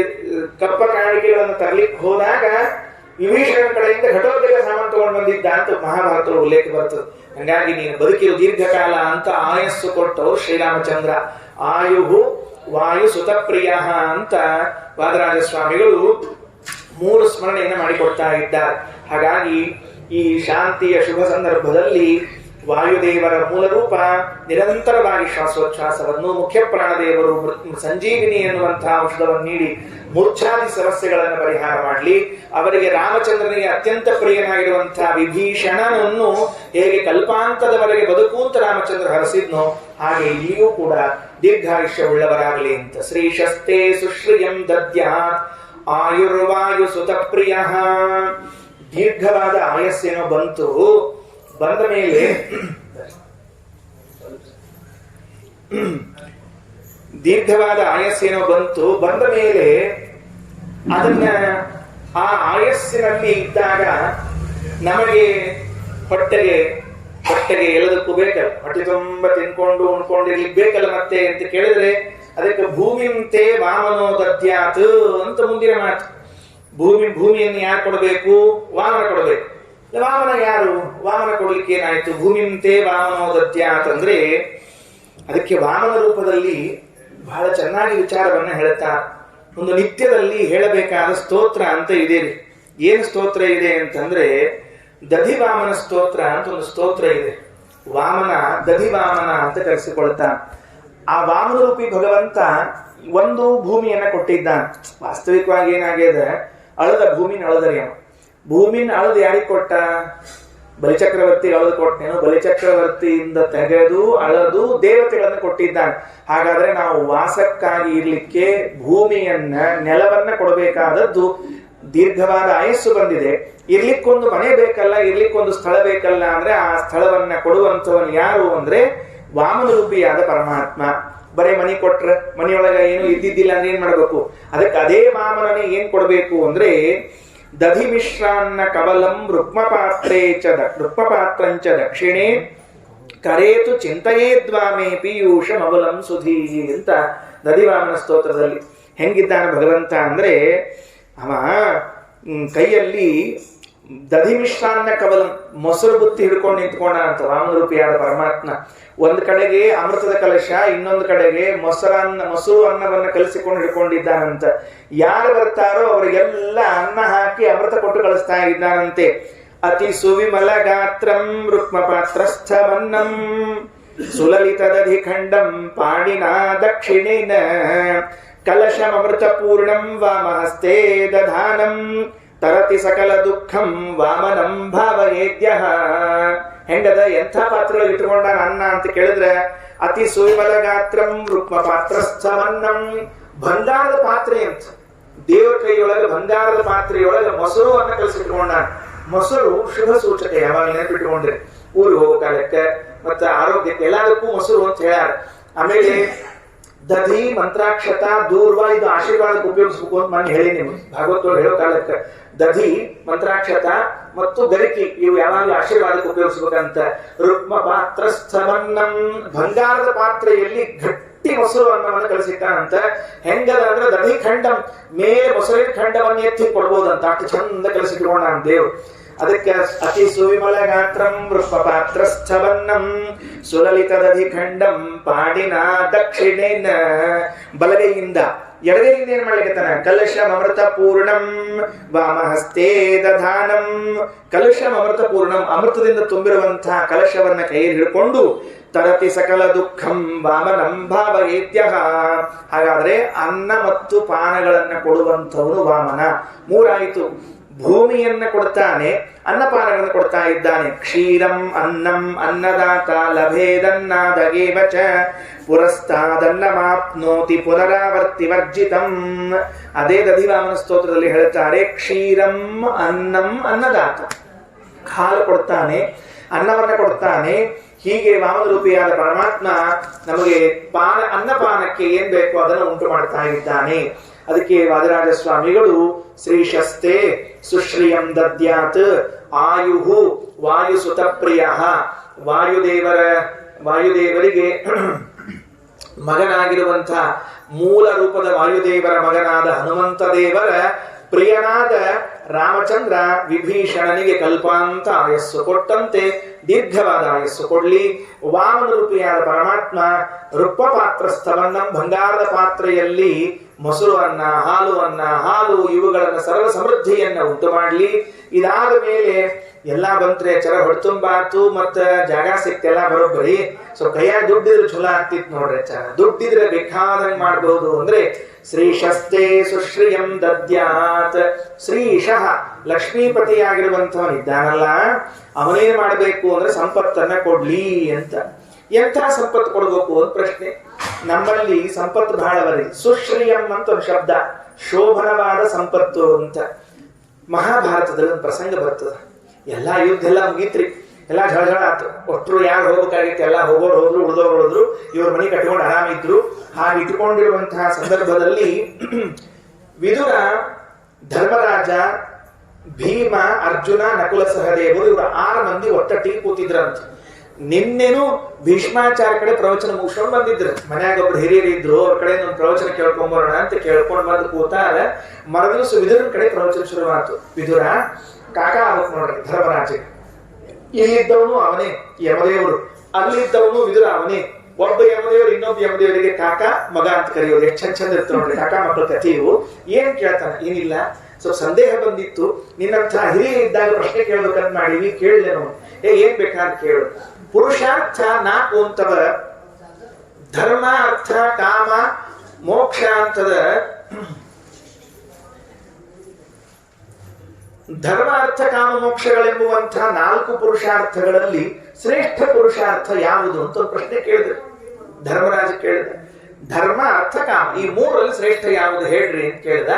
ಕಪ್ಪ ಕಾಣಿಕೆಗಳನ್ನು ತರ್ಲಿಕ್ಕೆ ಹೋದಾಗ ವಿಭೀಷಣ ಕಡೆಯಿಂದ ಘಟೋತ್ಕಚ ಸಾಮಾನು ತಗೊಂಡು ಬಂದಿದ್ದ ಅಂತ ಮಹಾಭಾರತ ಉಲ್ಲೇಖ ಬರ್ತದೆ. ಹಂಗಾಗಿ ನೀನು ಬದುಕಿರೋ ದೀರ್ಘಕಾಲ ಅಂತ ಆಯಸ್ಸು ಕೊಟ್ಟವರು ಶ್ರೀರಾಮಚಂದ್ರ. ಆಯುಹು ವಾಯು ಸುತಪ್ರಿಯ ಅಂತ ವಾದರಾಜ ಸ್ವಾಮಿಗಳು 3 ಸ್ಮರಣೆಯನ್ನು ಮಾಡಿಕೊಡ್ತಾ ಇದ್ದಾರೆ. ಹಾಗಾಗಿ ಈ ಶಾಂತಿಯ ಶುಭ ಸಂದರ್ಭದಲ್ಲಿ ವಾಯುದೇವರ ಮೂಲ ರೂಪ ನಿರಂತರವಾಗಿ ಶ್ವಾಸೋಚ್ಛ್ವಾಸವನ್ನು, ಮುಖ್ಯ ಪ್ರಾಣದೇವರು ಸಂಜೀವಿನಿ ಎನ್ನುವಂತಹ ಔಷಧವನ್ನು ನೀಡಿ ಮೂರ್ಛಾದಿ ಸಮಸ್ಯೆಗಳನ್ನು ಪರಿಹಾರ ಮಾಡಲಿ. ಅವರಿಗೆ ರಾಮಚಂದ್ರನಿಗೆ ಅತ್ಯಂತ ಪ್ರಿಯನಾಗಿರುವಂತಹ ವಿಭೀಷಣನನ್ನು ಹೇಗೆ ಕಲ್ಪಾಂತದವರೆಗೆ ಬದುಕು ಅಂತ ರಾಮಚಂದ್ರ ಹರಸಿದ್ನೋ ಹಾಗೆ ಇಲ್ಲಿಯೂ ಕೂಡ ದೀರ್ಘಾಯುಷ್ಯವುಳ್ಳವರಾಗಲಿ ಅಂತ. ಶ್ರೀಶಸ್ತೆ ಸುಶ್ರಿಯಂ ದದ್ಯಾತ್ ಆಯುರ್ವಾಯು ಸುತಪ್ರಿಯ. ದೀರ್ಘವಾದ ಆಯಸ್ಸೇನೋ ಬಂತು. ಬಂದ ಮೇಲೆ ದೀರ್ಘವಾದ ಆಯಸ್ಸೇನೋ ಬಂದ ಮೇಲೆ ಅದನ್ನ ಆ ಆಯಸ್ಸಿನಲ್ಲಿ ಇದ್ದಾಗ ನಮಗೆ ಹೊಟ್ಟೆಗೆ ಎಲ್ಲದಕ್ಕೂ ಬೇಕಲ್ಲ, ಹೊಟ್ಟೆ ತುಂಬ ತಿನ್ಕೊಂಡು ಉಣ್ಕೊಂಡಿರ್ಲಿಕ್ಕೆ ಬೇಕಲ್ಲ ಮತ್ತೆ ಅಂತ ಕೇಳಿದ್ರೆ ಅದಕ್ಕೆ ಭೂಮಿಂತೆ ವಾಮನೋ ದದ್ಯಾತ್ ಅಂತ ಮುಂದಿನ ಮಾತು. ಭೂಮಿಯನ್ನು ಯಾರು ಕೊಡಬೇಕು? ವಾಮನ ಕೊಡಬೇಕು. ವಾಮನ ಯಾರು? ವಾಮನ ಕೊಡ್ಲಿಕ್ಕೆ ಏನಾಯ್ತು? ಭೂಮಿಂತೆ ವಾಮನೋ ದದ್ಯಾತ್ ಅಂದ್ರೆ ಅದಕ್ಕೆ ವಾಮನ ರೂಪದಲ್ಲಿ ಬಹಳ ಚೆನ್ನಾಗಿ ವಿಚಾರವನ್ನ ಹೇಳ್ತಾರೆ. ಒಂದು ನಿತ್ಯದಲ್ಲಿ ಹೇಳಬೇಕಾದ ಸ್ತೋತ್ರ ಅಂತ ಇದೆ. ಏನು ಸ್ತೋತ್ರ ಇದೆ ಅಂತಂದ್ರೆ ದಧಿವಾಮನ ಸ್ತೋತ್ರ ಅಂತ ಒಂದು ಸ್ತೋತ್ರ ಇದೆ. ವಾಮನ ದಧಿವಾಮನ ಅಂತ ಕರೆಸಿಕೊಳ್ತಾನೆ. ಆ ವಾಮನರೂಪಿ ಭಗವಂತ ಒಂದು ಭೂಮಿಯನ್ನ ಕೊಟ್ಟಿದ್ದಾನೆ. ವಾಸ್ತವಿಕವಾಗಿ ಏನಾಗಿದೆ, ಅಳದ ಭೂಮಿನ ಅಳದರಿ ಅವ. ಭೂಮಿನ ಅಳದು ಯಾರಿಗೆ ಕೊಟ್ಟ? ಬಲಿಚಕ್ರವರ್ತಿ ಅಳದು ಕೊಟ್ಟನೇನು? ಬಲಿಚಕ್ರವರ್ತಿಯಿಂದ ತೆಗೆದು ಅಳದು ದೇವತೆಗಳನ್ನು ಕೊಟ್ಟಿದ್ದಾನೆ. ಹಾಗಾದ್ರೆ ನಾವು ವಾಸಕ್ಕಾಗಿ ಇರ್ಲಿಕ್ಕೆ ಭೂಮಿಯನ್ನ, ನೆಲವನ್ನ ಕೊಡಬೇಕಾದದ್ದು. ದೀರ್ಘವಾದ ಆಯಸ್ಸು ಬಂದಿದೆ, ಇರ್ಲಿಕ್ಕೊಂದು ಮನೆ ಬೇಕಲ್ಲ, ಇರ್ಲಿಕ್ಕೊಂದು ಸ್ಥಳ ಬೇಕಲ್ಲ. ಅಂದ್ರೆ ಆ ಸ್ಥಳವನ್ನ ಕೊಡುವಂಥವನು ಯಾರು ಅಂದ್ರೆ ವಾಮನ ರೂಪಿಯಾದ ಪರಮಾತ್ಮ. ಬರೇ ಮನೆ ಕೊಟ್ರ ಮನೆಯೊಳಗ ಏನು ಇದ್ದಿದ್ದಿಲ್ಲ ಅಂದ್ರೆ ಏನ್ ಮಾಡ್ಬೇಕು? ಅದಕ್ಕೆ ಅದೇ ವಾಮನನೇ ಏನ್ ಕೊಡ್ಬೇಕು ಅಂದ್ರೆ ದಧಿ ಮಿಶ್ರಾನ್ನ ಕವಲಂ ರುಕ್ಮಪಾತ್ರಂಚ ದಕ್ಷಿಣೆ ಕರೇತು ಚಿಂತೆಯೇದ್ವಾಮೇ ಪೀಯೂಷ ಮಬಲಂ ಸುಧೀ ಅಂತ ದಧಿವಾಮನ ಸ್ತೋತ್ರದಲ್ಲಿ ಹೆಂಗಿದ್ದಾನೆ ಭಗವಂತ ಅಂದ್ರೆ ಅವ ಕೈಯಲ್ಲಿ ದಧಿ ಮಿಶ್ರಾನ್ನ ಕವಲಂ ಮೊಸರು ಬುತ್ತಿ ಹಿಡ್ಕೊಂಡು ನಿಂತ್ಕೊಂಡ ಅಂತ ವಾಮನರೂಪಿಯಾದ ಪರಮಾತ್ಮ. ಒಂದ್ ಕಡೆಗೆ ಅಮೃತದ ಕಲಶ, ಇನ್ನೊಂದು ಕಡೆಗೆ ಮೊಸರು ಅನ್ನವನ್ನ ಕಲಿಸಿಕೊಂಡು ಹಿಡ್ಕೊಂಡಿದ್ದಾನಂತ. ಯಾರು ಬರ್ತಾರೋ ಅವರಿಗೆಲ್ಲ ಅನ್ನ ಹಾಕಿ ಅಮೃತ ಕೊಟ್ಟು ಕಳಿಸ್ತಾ ಇದ್ದಾನಂತೆ. ಅತಿ ಸುವಿಮಲ ಗಾತ್ರಂ ರುಕ್ಮಪಾತ್ರಸ್ಥವನ್ನಂ ಸುಲಲಿತ ದಧಿ ಖಂಡಂ ಪಾಣಿನಾ ದಕ್ಷಿಣೇನ ಕಲಶಮೃತ ಪೂರ್ಣಂ ವಾಮಹಸ್ತೆ ದಧಾನಂ ತರತಿ ಸಕಲ ದುಃಖಂ ವಾಮನಂ ಭಾವಯೇದ್ಯಃ. ಹೆಂಗದ ಎಂಥ ಪಾತ್ರೆಗಳು ಇಟ್ಕೊಂಡ ಅನ್ನ ಅಂತ ಕೇಳಿದ್ರೆ ಅತಿ ಸುವಿಮಲ ಗಾತ್ರಂ ರುಕ್ಮಪಾತ್ರಸ್ಥವನ್ನಂ, ಬಂಗಾರದ ಪಾತ್ರೆ ಅಂತ. ದೇವರ ಕೈಯೊಳಗೆ ಬಂಗಾರದ ಪಾತ್ರೆಯೊಳಗೆ ಮೊಸರು ಅನ್ನ ಕಲಿಸಿಟ್ಕೊಂಡ. ಮೊಸರು ಶುಭ ಸೂಚಕ. ಯಾವಾಗ ನೆನಪಿಟ್ಕೊಂಡ್ರೆ ಊರಿಗೆ ಹೋಗೋ ಕಾಲಕ್ಕೆ ಮತ್ತೆ ಆರೋಗ್ಯಕ್ಕೆ ಎಲ್ಲದಕ್ಕೂ ಮೊಸರು ಅಂತ ಹೇಳ್ಯಾರ. ಆಮೇಲೆ ದಧಿ, ಮಂತ್ರಾಕ್ಷತ, ದೂರ್ವ ಇದು ಆಶೀರ್ವಾದಕ್ಕೆ ಉಪಯೋಗಿಸ್ಬೇಕು ಅಂತ ನಾನು ಹೇಳಿ ನಿಮ್ಗೆ ಭಾಗವತೊಳಗೆ ಹೇಳೋ ಕಾಲಕ್ಕೆ ದಧಿ, ಮಂತ್ರಾಕ್ಷತ ಮತ್ತು ಗರಿಕಿ ಇವು ಯಾವಾಗಲೂ ಆಶೀರ್ವಾದಕ್ಕೆ ಉಪಯೋಗಿಸ್ಬೇಕಂತ. ರುಕ್ಮ ಪಾತ್ರಸ್ಥವನ್ನಂ, ಬಂಗಾರದ ಪಾತ್ರೆಯಲ್ಲಿ ಗಟ್ಟಿ ಮೊಸರು ಅನ್ನವನ್ನು ಕಲಿಸಿಟ್ಟಾನಂತ. ಹೆಂಗದ ಅಂದ್ರೆ ದಧಿ ಖಂಡಂ, ಮೇಲೆ ಮೊಸರಿನ ಖಂಡವನ್ನು ಎತ್ತಿ ಕೊಡ್ಬೋದಂತ ಅಷ್ಟು ಚಂದ ಕಲಿಸಿಟ್ಕೊಂಡ ದೇವ್ರು. ಅದಕ್ಕೆ ಅತಿ ಸುವಿಮಲ ಗಾತ್ರಂ ವೃಷಪಾತ್ರಸ್ಥವನ್ನಂ ಸುಲಲಿತದಧಿಖಂಡಂ ಪಾಡಿನ ದಕ್ಷಿಣೇನ ಬಲಗೈಯಿಂದ ಎಡಗೈಯಿಂದ ಏನ್ ಮಾಡ್ಲಿಕ್ಕತ್ತಾನ ಕಲಶಂ ಅಮೃತ ಪೂರ್ಣಂ ವಾಮಹಸ್ತೆ ದಧಾನಂ ಕಲಶಂ ಅಮೃತ ಪೂರ್ಣಂ ಅಮೃತದಿಂದ ತುಂಬಿರುವಂತಹ ಕಲಶವನ್ನ ಕೈಯಲ್ಲಿ ಹಿಡ್ಕೊಂಡು ತರತಿ ಸಕಲ ದುಃಖಂ ವಾಮನಂ ಭಾವಯೇತ್ಯಃ. ಹಾಗಾದ್ರೆ ಅನ್ನ ಮತ್ತು ಪಾನಗಳನ್ನ ಕೊಡುವಂಥವನು ವಾಮನ. ಮೂರಾಯಿತು. ಭೂಮಿಯನ್ನ ಕೊಡ್ತಾನೆ, ಅನ್ನಪಾನಗಳನ್ನು ಕೊಡ್ತಾ ಇದ್ದಾನೆ. ಕ್ಷೀರಂ ಅನ್ನಂ ಅನ್ನದಾತ ಲಭೇದನ್ನಾದಗೇವ ಚ ಪುರಸ್ತಾದನ್ನಮಾಪ್ನೋತಿ ಪುನರಾವರ್ತಿ ವರ್ಜಿತಂ. ಅದೇ ದಧಿವಾಮನ ಸ್ತೋತ್ರದಲ್ಲಿ ಹೇಳ್ತಾರೆ, ಕ್ಷೀರಂ ಅನ್ನಂ ಅನ್ನದಾತ, ಹಾಲು ಕೊಡ್ತಾನೆ, ಅನ್ನವನ್ನ ಕೊಡ್ತಾನೆ. ಹೀಗೆ ವಾಮನರೂಪಿಯಾದ ಪರಮಾತ್ಮ ನಮಗೆ ಅನ್ನಪಾನಕ್ಕೆ ಏನ್ ಬೇಕು ಅದನ್ನು ಉಂಟು ಮಾಡ್ತಾ ಇದ್ದಾನೆ. ಅದಕ್ಕೆ ವಾದಿರಾಜ ಸ್ವಾಮಿಗಳು ಶ್ರೀಶಸ್ತೆ ಸುಶ್ರಿಯಂ ದದ್ಯಾತ್ ಆಯುಹು ವಾಯುಸುತ ಪ್ರಿಯ. ವಾಯುದೇವರಿಗೆ ಮಗನಾಗಿರುವಂತಹ ಮೂಲ ರೂಪದ ವಾಯುದೇವರ ಮಗನಾದ ಹನುಮಂತ ದೇವರ ಪ್ರಿಯನಾದ ರಾಮಚಂದ್ರ ವಿಭೀಷಣನಿಗೆ ಕಲ್ಪಾಂತ ಆಯಸ್ಸು ಕೊಟ್ಟಂತೆ ದೀರ್ಘವಾದ ಆಯಸ್ಸು ಕೊಡ್ಲಿ. ವಾಮನ ರೂಪಿಯಾದ ಪರಮಾತ್ಮ ರುಪ್ಪ ಪಾತ್ರಸ್ಥವನ್ನ ಬಂಗಾರದ ಪಾತ್ರೆಯಲ್ಲಿ ಮೊಸರು ಅನ್ನ, ಹಾಲು ಇವುಗಳನ್ನ ಸರ್ವ ಸಮೃದ್ಧಿಯನ್ನ ಉಂಟು ಮಾಡ್ಲಿ. ಇದಾದ ಮೇಲೆ ಎಲ್ಲಾ ಬಂತ್ರೆ ಚರ ಹೊಡ್ತುಂಬಾತು, ಮತ್ತ ಜಾಗ ಸಿಕ್ತೆಲ್ಲ ಬರೋಬ್ಬರಿ. ಸೊ ಕೈಯಾಗ ದುಡ್ಡಿದ್ರೆ ಚಲೋ ಆಗ್ತಿತ್ತು ನೋಡ್ರಿ. ದುಡ್ಡಿದ್ರೆ ಬೇಕಾದಂಗ್ ಮಾಡ್ಬಹುದು ಅಂದ್ರೆ ಶ್ರೀಶಸ್ತೆ ಸುಶ್ರಿಯಂ ದದ್ಯಾತ್. ಶ್ರೀಶಃ ಲಕ್ಷ್ಮೀಪತಿಯಾಗಿರುವಂತವನಿದ್ದಾನಲ್ಲ, ಅವನೇನ್ ಮಾಡಬೇಕು ಅಂದ್ರೆ ಸಂಪತ್ತನ್ನ ಕೊಡ್ಲಿ ಅಂತ. ಎಂಥ ಸಂಪತ್ತು ಕೊಡ್ಬೇಕು ಅಂತ ಪ್ರಶ್ನೆ. ನಮ್ಮಲ್ಲಿ ಸಂಪತ್ತು ಬಹಳ ಬರೀ. ಸುಶ್ರಿಯಂ ಅಂತ ಒಂದು ಶಬ್ದ, ಶೋಭನವಾದ ಸಂಪತ್ತು ಅಂತ. ಮಹಾಭಾರತದಲ್ಲಿ ಒಂದು ಪ್ರಸಂಗ ಬರ್ತದ. ಎಲ್ಲಾ ಯುದ್ಧ ಎಲ್ಲ ಮುಗೀತ್ರಿ, ಎಲ್ಲಾ ಝಳ ಆತು. ಒಟ್ಟರು ಯಾರು ಹೋಗ್ಬೇಕಾಗಿತ್ತು, ಎಲ್ಲ ಹೋಗೋರು ಹೋದ್ರು, ಉಳಿದವ್ರು ಉಳಿದ್ರು, ಇವ್ರ ಮನೆ ಕಟ್ಕೊಂಡು ಆರಾಮಿದ್ರು. ಹಾಗೆ ಇಟ್ಟುಕೊಂಡಿರುವಂತಹ ಸಂದರ್ಭದಲ್ಲಿ ವಿದುರ, ಧರ್ಮರಾಜ, ಭೀಮ, ಅರ್ಜುನ, ನಕುಲ ಸಹದೇವರು ಇವರು 6 ಮಂದಿ ಒಟ್ಟೊಟ್ಟಿಗೆ ಕೂತಿದ್ರಂತ. ನಿನ್ನೆನು ಭೀಷ್ಮಾಚಾರ್ಯ ಕಡೆ ಪ್ರವಚನ ಮುಗಿಸ್ಕೊಂಡು ಬಂದಿದ್ರು. ಮನ್ಯಾಗ ಒಬ್ರು ಹಿರಿಯರು ಇದ್ರು, ಅವ್ರ ಕಡೆ ಒಂದು ಪ್ರವಚನ ಕೇಳ್ಕೊಂಬರೋಣ ಅಂತ ಕೇಳ್ಕೊಂಡ್ ಬಂದು ಕೂತಾರ. ಮರದಿವಸ ವಿದುರನ ಕಡೆ ಪ್ರವಚನ ಶುರುವಾತು. ವಿದುರ ಕಾಕ ಆಗ್ಬೇಕು ನೋಡ್ರಿ ಧರ್ಮರಾಜ. ಇಲ್ಲಿದ್ದವನು ಅವನೇ ಯಮದೇವರು, ಅಲ್ಲಿದ್ದವನು ವಿದುರ ಅವನೇ. ಒಬ್ಬ ಯಮದೇವರು ಇನ್ನೊಬ್ಬ ಯಮದೇವರಿಗೆ ಕಾಕ ಮಗ ಅಂತ ಕರೆಯೋದು. ಎಷ್ಟು ಚಂದ ಇರ್ತ ನೋಡ್ರಿ ಕಾಕ ಮಕ್ಕಳ ಕಥೆಯು. ಏನ್ ಕೇಳ್ತಾನ? ಏನಿಲ್ಲ, ಸ್ವಲ್ಪ ಸಂದೇಹ ಬಂದಿತ್ತು, ನಿನ್ನಂಥ ಹಿರಿಯ ಇದ್ದಾಗ ಪ್ರಶ್ನೆ ಕೇಳ್ಬೇಕಂತ ಮಾಡಿವಿ, ಕೇಳಲೇನು? ಏನ್ ಬೇಕಾದ್ರೆ ಕೇಳು. ಪುರುಷಾರ್ಥ 4 ಅಂತವ. ಧರ್ಮ, ಅರ್ಥ, ಕಾಮ, ಮೋಕ್ಷ ಅಂತದ. ಧರ್ಮ, ಅರ್ಥ, ಕಾಮ, ಮೋಕ್ಷಗಳೆಂಬುವಂತಹ 4 ಪುರುಷಾರ್ಥಗಳಲ್ಲಿ ಶ್ರೇಷ್ಠ ಪುರುಷಾರ್ಥ ಯಾವುದು ಅಂತ ಒಂದು ಪ್ರಶ್ನೆ ಕೇಳಿದ್ರು. ಧರ್ಮರಾಜ ಕೇಳಿದ, ಧರ್ಮ, ಅರ್ಥ, ಕಾಮ ಈ 3ರಲ್ಲಿ ಶ್ರೇಷ್ಠ ಯಾವುದು ಹೇಳ್ರಿ ಅಂತ ಕೇಳಿದ.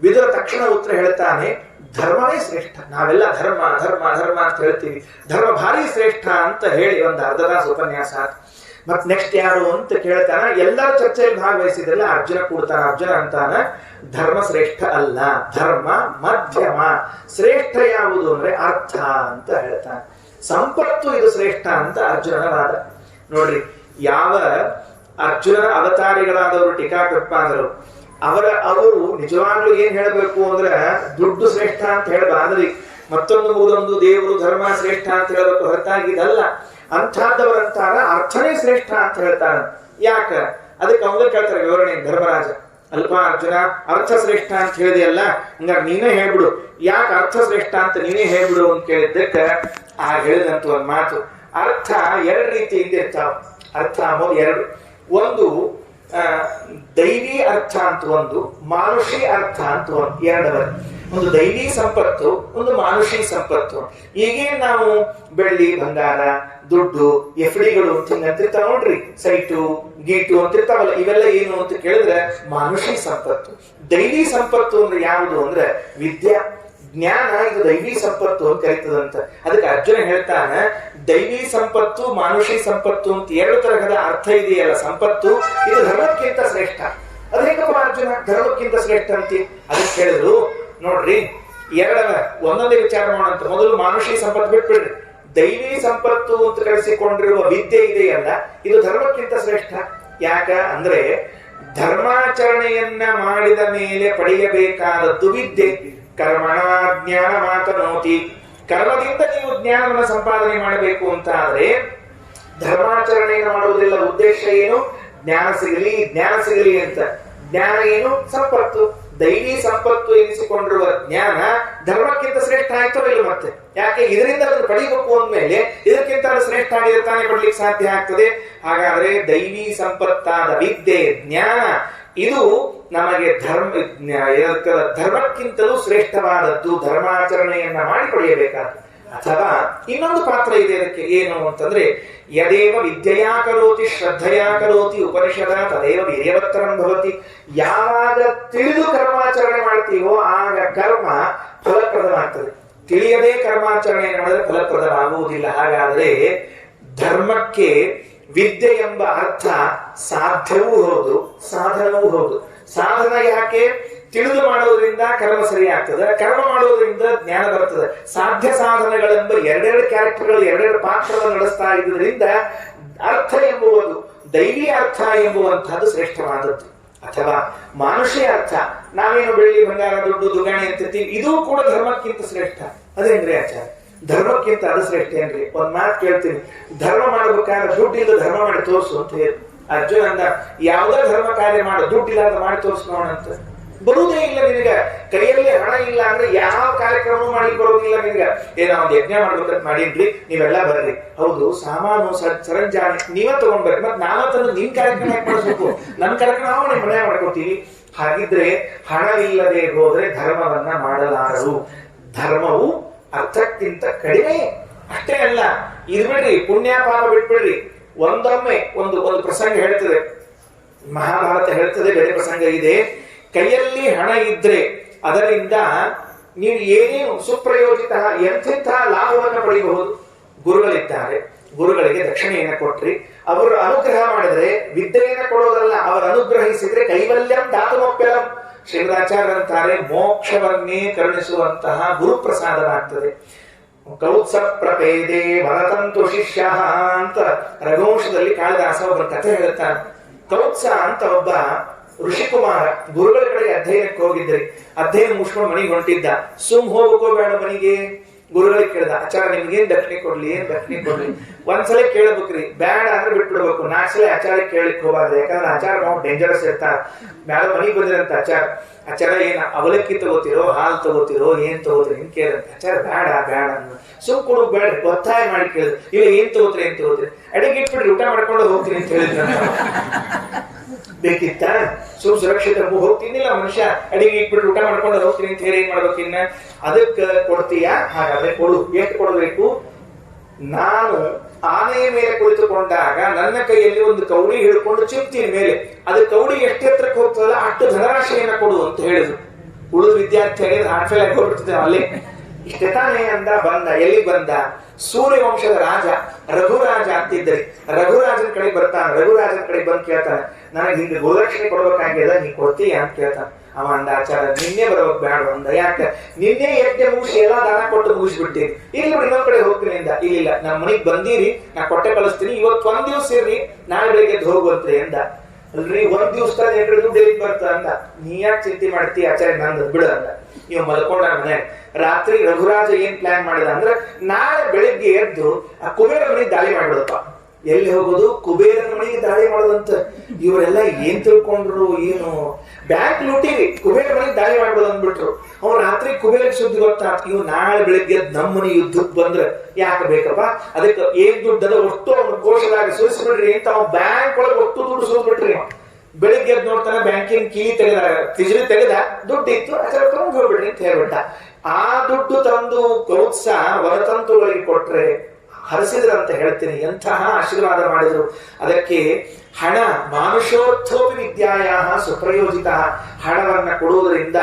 ವಿದುರ ತಕ್ಷಣ ಉತ್ತರ ಹೇಳ್ತಾನೆ, ಧರ್ಮವೇ ಶ್ರೇಷ್ಠ. ನಾವೆಲ್ಲ ಧರ್ಮ ಧರ್ಮ ಧರ್ಮ ಅಂತ ಹೇಳ್ತೀವಿ, ಧರ್ಮ ಭಾರಿ ಶ್ರೇಷ್ಠ ಅಂತ ಹೇಳಿ ಒಂದು ಅರ್ಧ ತಾಸು ಉಪನ್ಯಾಸ. ಮತ್ ನೆಕ್ಸ್ಟ್ ಯಾರು ಅಂತ ಕೇಳ್ತಾನ. ಎಲ್ಲರ ಚರ್ಚೆಯಲ್ಲಿ ಭಾಗವಹಿಸಿದ್ರಲ್ಲ ಅರ್ಜುನ ಕೂಡ್ತಾನ. ಅರ್ಜುನ ಅಂತಾನ, ಧರ್ಮ ಶ್ರೇಷ್ಠ ಅಲ್ಲ, ಧರ್ಮ ಮಧ್ಯಮ. ಶ್ರೇಷ್ಠ ಯಾವುದು ಅಂದ್ರೆ ಅರ್ಥ ಅಂತ ಹೇಳ್ತಾನೆ. ಸಂಪತ್ತು ಇದು ಶ್ರೇಷ್ಠ ಅಂತ ಅರ್ಜುನನ ವಾದ. ನೋಡ್ರಿ, ಯಾವ ಅರ್ಜುನನ ಅವತಾರಿಗಳಾದವರು ಟೀಕಾಕೃತ್ಪಾದರು ಅವರು ನಿಜವಾಗ್ಲೂ ಏನ್ ಹೇಳಬೇಕು ಅಂದ್ರೆ ದುಡ್ಡು ಶ್ರೇಷ್ಠ ಅಂತ ಹೇಳಬಾರ್ದ್ರಿ. ಮತ್ತೊಂದು ದೇವರು ಧರ್ಮ ಶ್ರೇಷ್ಠ ಅಂತ ಹೇಳಬೇಕು, ಹೊರತಾಗಿದಲ್ಲ. ಅಂಥದ್ದವರಂತಾರ ಅರ್ಥನೇ ಶ್ರೇಷ್ಠ ಅಂತ ಹೇಳ್ತಾರ. ಯಾಕ? ಅದಕ್ಕೆ ಅವಂಗ ಕೇಳ್ತಾರೆ ವಿವರಣೆ ಧರ್ಮರಾಜ. ಅಲ್ಪ ಅರ್ಜುನ, ಅರ್ಥ ಶ್ರೇಷ್ಠ ಅಂತ ಹೇಳಿದೆಯಲ್ಲ, ಹಂಗಾರೆ ನೀನೇ ಹೇಳ್ಬಿಡು, ಯಾಕೆ ಅರ್ಥ ಶ್ರೇಷ್ಠ ಅಂತ ನೀನೇ ಹೇಳ್ಬಿಡು ಅಂತ ಕೇಳಿದ್ದಕ್ಕೆ ಆ ಹೇಳಿದಂತ ಒಂದು ಮಾತು. ಅರ್ಥ 2 ರೀತಿಯಿಂದ ಇರ್ತಾವ. ಅರ್ಥ ಅನ್ನೋದು 2. ಒಂದು ದೈವಿ ಅರ್ಥ ಅಂತ, ಒಂದು ಮಾನುಷಿ ಅರ್ಥ ಅಂತ, ಒಂದು 2. ಒಂದು ದೈವಿ ಸಂಪತ್ತು, ಒಂದು ಮಾನುಷಿ ಸಂಪತ್ತು. ಈಗೇನ್ ನಾವು ಬೆಳ್ಳಿ, ಬಂಗಾರ, ದುಡ್ಡು, ಎಫ್ಡಿಗಳು ಅಂತಿರ್ತಾವ ನೋಡ್ರಿ, ಸೈಟು ಗೀಟು ಅಂತಿರ್ತಾವಲ್ಲ, ಇವೆಲ್ಲ ಏನು ಅಂತ ಕೇಳಿದ್ರೆ ಮಾನುಷಿ ಸಂಪತ್ತು. ದೈವಿ ಸಂಪತ್ತು ಅಂದ್ರೆ ಯಾವುದು ಅಂದ್ರೆ ವಿದ್ಯಾ, ಜ್ಞಾನ. ಇದು ದೈವಿ ಸಂಪತ್ತು ಅಂತ ಕರೀತದಂತ. ಅದಕ್ಕೆ ಅರ್ಜುನ ಹೇಳ್ತಾನ, ದೈವಿ ಸಂಪತ್ತು, ಮಾನುಷಿ ಸಂಪತ್ತು ಅಂತ 2 ತರಹದ ಅರ್ಥ ಇದೆಯಲ್ಲ ಸಂಪತ್ತು, ಇದು ಧರ್ಮಕ್ಕಿಂತ ಶ್ರೇಷ್ಠ. ಅದ ಹೇಗಪ್ಪ ಅರ್ಜುನ ಧರ್ಮಕ್ಕಿಂತ ಶ್ರೇಷ್ಠ ಅಂತಿ? ಅದಕ್ಕೆ ಕೇಳಿದ್ರು, ನೋಡ್ರಿ 2 ಒಂದೊಂದೇ ವಿಚಾರ ಮಾಡೋಂತ. ಮೊದಲು ಮಾನುಷಿ ಸಂಪತ್ತು ಬಿಟ್ಬಿಡ್ರಿ. ದೈವಿ ಸಂಪತ್ತು ಅಂತ ಕರೆಸಿಕೊಂಡಿರುವ ವಿದ್ಯೆ ಇದೆಯಲ್ಲ, ಇದು ಧರ್ಮಕ್ಕಿಂತ ಶ್ರೇಷ್ಠ. ಯಾಕ ಅಂದ್ರೆ ಧರ್ಮಾಚರಣೆಯನ್ನ ಮಾಡಿದ ಮೇಲೆ ಪಡೆಯಬೇಕಾದದ್ದು ವಿದ್ಯೆ. ಕರ್ಮಣ ಜ್ಞಾನ ಮಾತನೋತಿ, ಕರ್ಮದಿಂದ ನೀವು ಜ್ಞಾನವನ್ನು ಸಂಪಾದನೆ ಮಾಡಬೇಕು ಅಂತ ಆದ್ರೆ ಧರ್ಮಾಚರಣೆಯನ್ನು ಮಾಡುವುದಿಲ್ಲ. ಉದ್ದೇಶ ಏನು? ಜ್ಞಾನ ಸಿಗಲಿ ಅಂತ. ಜ್ಞಾನ ಏನು? ಸಂಪತ್ತು, ದೈವಿ ಸಂಪತ್ತು ಎನಿಸಿಕೊಂಡಿರುವ ಜ್ಞಾನ ಧರ್ಮಕ್ಕಿಂತ ಶ್ರೇಷ್ಠ ಆಯ್ತೋ ಇಲ್ಲ? ಮತ್ತೆ ಯಾಕೆ? ಇದರಿಂದ ಅದನ್ನು ಪಡಿಬೇಕು ಅಂದ್ಮೇಲೆ ಇದಕ್ಕಿಂತ ಅದು ಶ್ರೇಷ್ಠ ಆಗಿದೆ ತಾನೇ ಪಡ್ಲಿಕ್ಕೆ ಸಾಧ್ಯ ಆಗ್ತದೆ. ಹಾಗಾದ್ರೆ ದೈವಿ ಸಂಪತ್ತಾದ ವಿದ್ಯೆ, ಜ್ಞಾನ ಇದು ನಮಗೆ ಧರ್ಮಕ್ಕಿಂತಲೂ ಶ್ರೇಷ್ಠವಾದದ್ದು. ಧರ್ಮಾಚರಣೆಯನ್ನ ಮಾಡಿ ಪಡೆಯಬೇಕಾದ್ದು. ಅಥವಾ ಇನ್ನೊಂದು ಪಾತ್ರ ಇದೆ ಅದಕ್ಕೆ. ಏನು ಅಂತಂದ್ರೆ, ಯದೇವ ವಿದ್ಯೆಯಾ ಕರೋತಿ ಶ್ರದ್ಧೆಯಾ ಕರೋತಿ ಉಪನಿಷದ ತದೇವ ವೀರ್ಯವತ್ತರಂ ಭವತಿ. ಯಾವಾಗ ತಿಳಿದು ಕರ್ಮಾಚರಣೆ ಮಾಡ್ತೀವೋ ಆಗ ಕರ್ಮ ಫಲಪ್ರದವಾಗ್ತದೆ. ತಿಳಿಯದೇ ಕರ್ಮಾಚರಣೆ ಮಾಡಿದ್ರೆ ಫಲಪ್ರದವಾಗುವುದಿಲ್ಲ. ಹಾಗಾದ್ರೆ ಧರ್ಮಕ್ಕೆ ವಿದ್ಯೆ ಎಂಬ ಅರ್ಥ ಸಾಧ್ಯವೂ ಹೌದು, ಸಾಧನವೂ ಹೌದು. ಸಾಧನ ಯಾಕೆ? ತಿಳಿದು ಮಾಡೋದ್ರಿಂದ ಕರ್ಮ ಸರಿ ಆಗ್ತದೆ, ಕರ್ಮ ಮಾಡೋದ್ರಿಂದ ಜ್ಞಾನ ಬರ್ತದೆ. ಸಾಧ್ಯ ಸಾಧನಗಳೆಂಬ ಎರಡೆರಡು ಕ್ಯಾರೆಕ್ಟರ್ಗಳು, ಎರಡೆರಡು ಪಾತ್ರವನ್ನು ನಡೆಸ್ತಾ ಇದ್ದುದರಿಂದ ಅರ್ಥ ಎಂಬುವುದು, ದೈವಿ ಅರ್ಥ ಎಂಬುವಂತಹದ್ದು ಶ್ರೇಷ್ಠವಾದದ್ದು. ಅಥವಾ ಮಾನುಷಿ ಅರ್ಥ, ನಾವೇನು ಬೆಳ್ಳಿ ಬಂಗಾರ ದುಡ್ಡು ದುಗಾಣಿ ಅಂತೀವಿ, ಇದೂ ಕೂಡ ಧರ್ಮಕ್ಕಿಂತ ಶ್ರೇಷ್ಠ. ಅದೇನ್ರಿ ಆಚಾರ್ಯ? ಧರ್ಮಕ್ಕಿಂತ ಅದು ಶ್ರೇಷ್ಠ ಏನ್ರಿ? ಒಂದ್ ಮಾತು ಕೇಳ್ತೀನಿ, ಧರ್ಮ ಮಾಡಬೇಕಾದ್ರೆ ದುಡ್ಡಿಲ್ಲ ಧರ್ಮ ಮಾಡಿ ತೋರಿಸು ಅಂತ ಹೇಳಿ ಅರ್ಜುನ ಅಂದ. ಯಾವುದೇ ಧರ್ಮ ಕಾರ್ಯ ಮಾಡು, ದುಡ್ಡಿಲ್ಲ ಅಂತ ಮಾಡಿ ತೋರಿಸ್ ನೋಡಂತ. ಬರುವುದೇ ಇಲ್ಲ ನಿನಗ. ಕೈಯಲ್ಲಿ ಹಣ ಇಲ್ಲ ಅಂದ್ರೆ ಯಾವ ಕಾರ್ಯಕ್ರಮ ಮಾಡಿ ಬರೋದಿಲ್ಲ ನಿನಗ. ಏನೋ ಒಂದು ಯಜ್ಞ ಮಾಡ್ಬೇಕಂತ ಮಾಡಿದ್ರಿ, ನೀವೆಲ್ಲ ಬರ್ರಿ. ಹೌದು, ಸಾಮಾನು ಸರಂಜಾಮಿ ನೀವೇ ತಗೊಂಡ್ಬರ್ರಿ, ಮತ್ ನಾವ ತಂದು ನಿಮ್ ಕಾರ್ಯಕ್ರಮ ಯಾಕೆ ಮಾಡಿಸ್ಬೇಕು? ನಮ್ ಕಾರ್ಯಕ್ರಮ ನಾವು ನಿಮ್ ಮನೆ ಮಾಡ್ಕೋತೀವಿ. ಹಾಗಿದ್ರೆ ಹಣವಿಲ್ಲದೆ ಹೋದ್ರೆ ಧರ್ಮವನ್ನ ಮಾಡಲಾರರು. ಧರ್ಮವು ಅರ್ಥಕ್ಕಿಂತ ಕಡಿಮೆ. ಅಷ್ಟೇ ಅಲ್ಲ, ಇದು ಬಿಡ್ರಿ, ಪುಣ್ಯ ಪಾಪ ಬಿಟ್ಬಿಡ್ರಿ. ಒಂದೊಮ್ಮೆ ಒಂದು ಪ್ರಸಂಗ ಹೇಳ್ತದೆ, ಮಹಾಭಾರತ ಹೇಳ್ತದೆ, ಬೇರೆ ಪ್ರಸಂಗ ಇದೆ. ಕೈಯಲ್ಲಿ ಹಣ ಇದ್ರೆ ಅದರಿಂದ ನೀವು ಏನೇನು ಸುಪ್ರಯೋಜಿತ ಎಂತೆಂಥ ಲಾಭವನ್ನು ಪಡೆಯಬಹುದು. ಗುರುಗಳಿದ್ದಾರೆ, ಗುರುಗಳಿಗೆ ದಕ್ಷಿಣೆಯನ್ನು ಕೊಟ್ರಿ, ಅವರು ಅನುಗ್ರಹ ಮಾಡಿದ್ರೆ ವಿದ್ಯೆಯನ್ನು ಕೊಡೋದಲ್ಲ, ಅವರು ಅನುಗ್ರಹಿಸಿದ್ರೆ ಕೈವಲ್ಯಂ ದಾತುಮಪ್ಯಲಂ. ಶ್ರೀಮದಾಚಾರ್ಯರಂತಾರೆ, ಮೋಕ್ಷವನ್ನೇ ಕರುಣಿಸುವಂತಹ ಗುರುಪ್ರಸಾದವಾಗ್ತದೆ. ಕೌತ್ಸ ಪ್ರಪೇದೆ ವರತಂತು ಶಿಷ್ಯ ಅಂತ ರಘುವಂಶದಲ್ಲಿ ಕಾಳಿದಾಸ ಒಬ್ಬರ ಕಥೆ ಹೇಳ್ತಾನೆ. ಕೌತ್ಸ ಅಂತ ಒಬ್ಬ ಋಷಿಕುಮಾರ ಗುರುಗಳ ಕಡೆಗೆ ಅಧ್ಯಯನಕ್ಕೆ ಹೋಗಿದ್ರಿ. ಅಧ್ಯಯನ ಮುಗಿಸ್ಕೊಂಡು ಮನೆಗೆ ಹೊಂಟಿದ್ದ. ಹೋಗ್ಬೇಡ ಮನೆಗೆ. ಗುರುಗಳಿಗೆ ಕೇಳ್ದ, ಆಚಾರ್ಯ ನಿಮ್ಗೇನ್ ದಕ್ಷಿಣೆ ಕೊಡ್ಲಿ, ಏನ್ ದಕ್ಷಿಣೆ ಕೊಡ್ಲಿ? ಒಂದ್ಸಲ ಕೇಳಬೇಕ್ರಿ, ಬ್ಯಾಡ ಅಂದ್ರೆ ಬಿಟ್ಬಿಡ್ಬೇಕು. 4 ಸಲ ಆಚಾರ್ಯ ಕೇಳಲಿಕ್ಕೆ ಹೋಗ್ಬಾರ್ದು. ಯಾಕಂದ್ರೆ ಆಚಾರ ನಾವು ಡೇಂಜರಸ್ ಇರ್ತಾರ. ಮ್ಯಾಲ ಮನೆಗೆ ಬಂದಿರಂತ ಆಚಾರ ಏನ್ ಅವಲಕ್ಕಿ ತಗೋತಿರೋ, ಹಾಲು ತಗೋತಿರೋ, ಏನ್ ತಗೋತೀರಿ ಅಂತ ಕೇಳಂತ. ಆಚಾರ ಬೇಡ ಸುಮ್ ಕೊಡು, ಬೇಡ ಒತ್ತಾಯ ಮಾಡಿ ಕೇಳಿದ್ರು. ಇಲ್ಲ, ಏನ್ ತಗೋತೀರಿ ಅಡಿಗೆ ಇಟ್ಬಿಡ್ರಿ, ಊಟ ಮಾಡ್ಕೊಂಡು ಹೋಗ್ತೀನಿ ಅಂತ ಹೇಳಿದ್ರ. ಬೇಕಿತ್ತ? ಸುರಕ್ಷಿತ ಹೋಗ್ತೀನಿಲ್ಲ ಮನುಷ್ಯ, ಅಡಿಗೆ ಇಟ್ಬಿಟ್ಟು ಊಟ ಮಾಡ್ಕೊಂಡು ಹೋಗ್ತೀನಿ ಅಂತ ಹೇಳಿ ಏನ್ ಮಾಡ್ಬೇಕು? ಇನ್ನ ಅದಕ್ಕೆ ಕೊಡ್ತೀಯ? ಹಾಗಾದ್ರೆ ಕೊಡು. ಎಷ್ಟು ಕೊಡಬೇಕು? ನಾನು ಆನೆಯ ಮೇಲೆ ಕುಳಿತುಕೊಂಡಾಗ ನನ್ನ ಕೈಯಲ್ಲಿ ಒಂದು ಕೌಡಿ ಹಿಡ್ಕೊಂಡು ಚಿಂತೀನಿ ಮೇಲೆ, ಅದು ಕೌಡಿ ಎಷ್ಟು ಎತ್ತರಕ್ಕೆ ಹೋಗ್ತದಲ್ಲ ಅಷ್ಟು ಧನರಾಶಿಯನ್ನ ಕೊಡು ಅಂತ ಹೇಳಿದ್ರು. ಉಳಿದ ವಿದ್ಯಾರ್ಥಿಯಾಗಿ ಹಾರ್ಟ್ಫೇಲ್ ಆಗಿ ಹೋಗ್ಬಿಡ್ತಿದ್ದೆ ಅಲ್ಲೇ. ಇಷ್ಟೇ ತಾನೇ ಅಂದ. ಬಂದ. ಎಲ್ಲಿ ಬಂದ? ಸೂರ್ಯವಂಶದ ರಾಜ ರಘುರಾಜ ಅಂತಿದ್ರಿ. ರಘುರಾಜನ ಕಡೆ ಬರ್ತಾನೆ. ರಘುರಾಜನ ಕಡೆ ಬಂದು ಕೇಳ್ತಾನೆ, ನನಗೆ ಹಿಂಗೆ ಗುರುದಕ್ಷಿಣೆ ಕೊಡ್ಬೇಕಾಗ್ಯದ, ನೀ ಕೊಡ್ತೀಯ ಅಂತ ಕೇಳ್ತಾನೆ. ಅವ ಅಂದ, ಆಚಾರ ನಿನ್ನೆ ಬರ್ಬೇಕು ಬೇಡ ಅಂದ. ಯಾಕೆ? ನಿನ್ನೆ ಯಜ್ಞ ಮುಗಿಸಿ ಎಲ್ಲಾ ದಾನ ಕೊಟ್ಟು ಮುಗಿಸ್ಬಿಡ್ತೀನಿ. ಇಲ್ಲಿ ಇನ್ನೊಂದ್ ಕಡೆ ಹೋಗ್ತೀನಿ ಅಂದ. ಇಲ್ಲ, ನಮ್ಮ ಮನೆಗ್ ಬಂದಿರಿ, ನಾ ಕೊಟ್ಟೆ ಕಳಿಸ್ತೀನಿ, ಇವತ್ತು ಒಂದ್ ದಿವ್ಸ ಇರ್ರಿ, ನಾಳೆ ಬೆಳಿಗ್ಗೆ ಹೋಗುವಂತ್ರಿ ಅಂದ. ಅಲ್ರಿ, ಒಂದ್ ದಿವ್ಸ ದುಡ್ಡು ಬರ್ತ ಅಂದ. ನೀ ಯಾಕೆ ಚಿಂತೆ ಮಾಡ್ತೀಯ ಆಚಾರ್ಯ, ನಂದು ಬಿಡ ಅಂದ. ನೀವು ಮಲ್ಕೊಂಡ ಮನೆ. ರಾತ್ರಿ ರಘುರಾಜ ಏನ್ ಪ್ಲಾನ್ ಮಾಡಿದ ಅಂದ್ರೆ, ನಾಳೆ ಬೆಳಿಗ್ಗೆ ಎದ್ದು ಆ ಕುಬೇರ ಮನೆಗೆ ದಾಳಿ ಮಾಡ್ಬಿಡಪ್ಪ. ಎಲ್ಲಿ ಹೋಗೋದು? ಕುಬೇರನ ಮನೆಗೆ ದಾಳಿ ಮಾಡೋದಂತ. ಇವರೆಲ್ಲ ಏನ್ ತಿಳ್ಕೊಂಡ್ರು ಏನು? ಬ್ಯಾಂಕ್ ಲೂಟಿರಿ, ಕುಬೇರ ಮನೆಗೆ ದಾಳಿ ಮಾಡ್ಬೋದು ಅಂದ್ಬಿಟ್ರು. ಅವ್ರು ರಾತ್ರಿ ಕುಬೇರಕ್ಕೆ ಸುದ್ದಿ ಗೊತ್ತಾಗ್ತ, ಇವ್ ನಾಳೆ ಬೆಳಿಗ್ಗೆ ನಮ್ಮ ಮನೆ ಯುದ್ಧಕ್ಕೆ ಬಂದ್ರೆ ಯಾಕೆ ಬೇಕಪ್ಪ? ಅದಕ್ಕೆ ಏನ್ ದುಡ್ಡದ ಒಟ್ಟು ಅವ್ನ ಕೋಶದಾಗ ಸುರಿಸ್ಬಿಡ್ರಿ ಅಂತ ಅವ್ನು ಬ್ಯಾಂಕ್ ಒಳಗೆ ಒಟ್ಟು ದುಡ್ಡು ಸುರಿಸ್ಬಿಟ್ರಿ. ಬೆಳಿಗ್ಗೆ ಎದ್ದು ನೋಡ್ತಾನೆ, ಬ್ಯಾಂಕಿನ ಕೀಲಿ ತೆಗೆದ, ತಿಜರಿ ತೆಗೆದ, ದುಡ್ಡು ಇತ್ತು, ಅದರ ತಗೊಂಡು ಹೋಗ್ಬಿಡ್ರಿ ಅಂತ ಹೇಳ್ಬಿಟ್ಟ. ಆ ದುಡ್ಡು ತಂದು ಕೌತ್ಸ ವರತಂತುಗಳಿಗೆ ಕೊಟ್ರೆ ಹರಿಸಿದ್ರಂತ ಹೇಳ್ತೀನಿ. ಎಂತಹ ಆಶೀರ್ವಾದ ಮಾಡಿದ್ರು. ಅದಕ್ಕೆ ಹಣ ಮಾನುಷೋರ್ಥೋಪಿ ವಿದ್ಯಾಯ ಸುಪ್ರಯೋಜಿತ. ಹಣವನ್ನ ಕೊಡುವುದರಿಂದ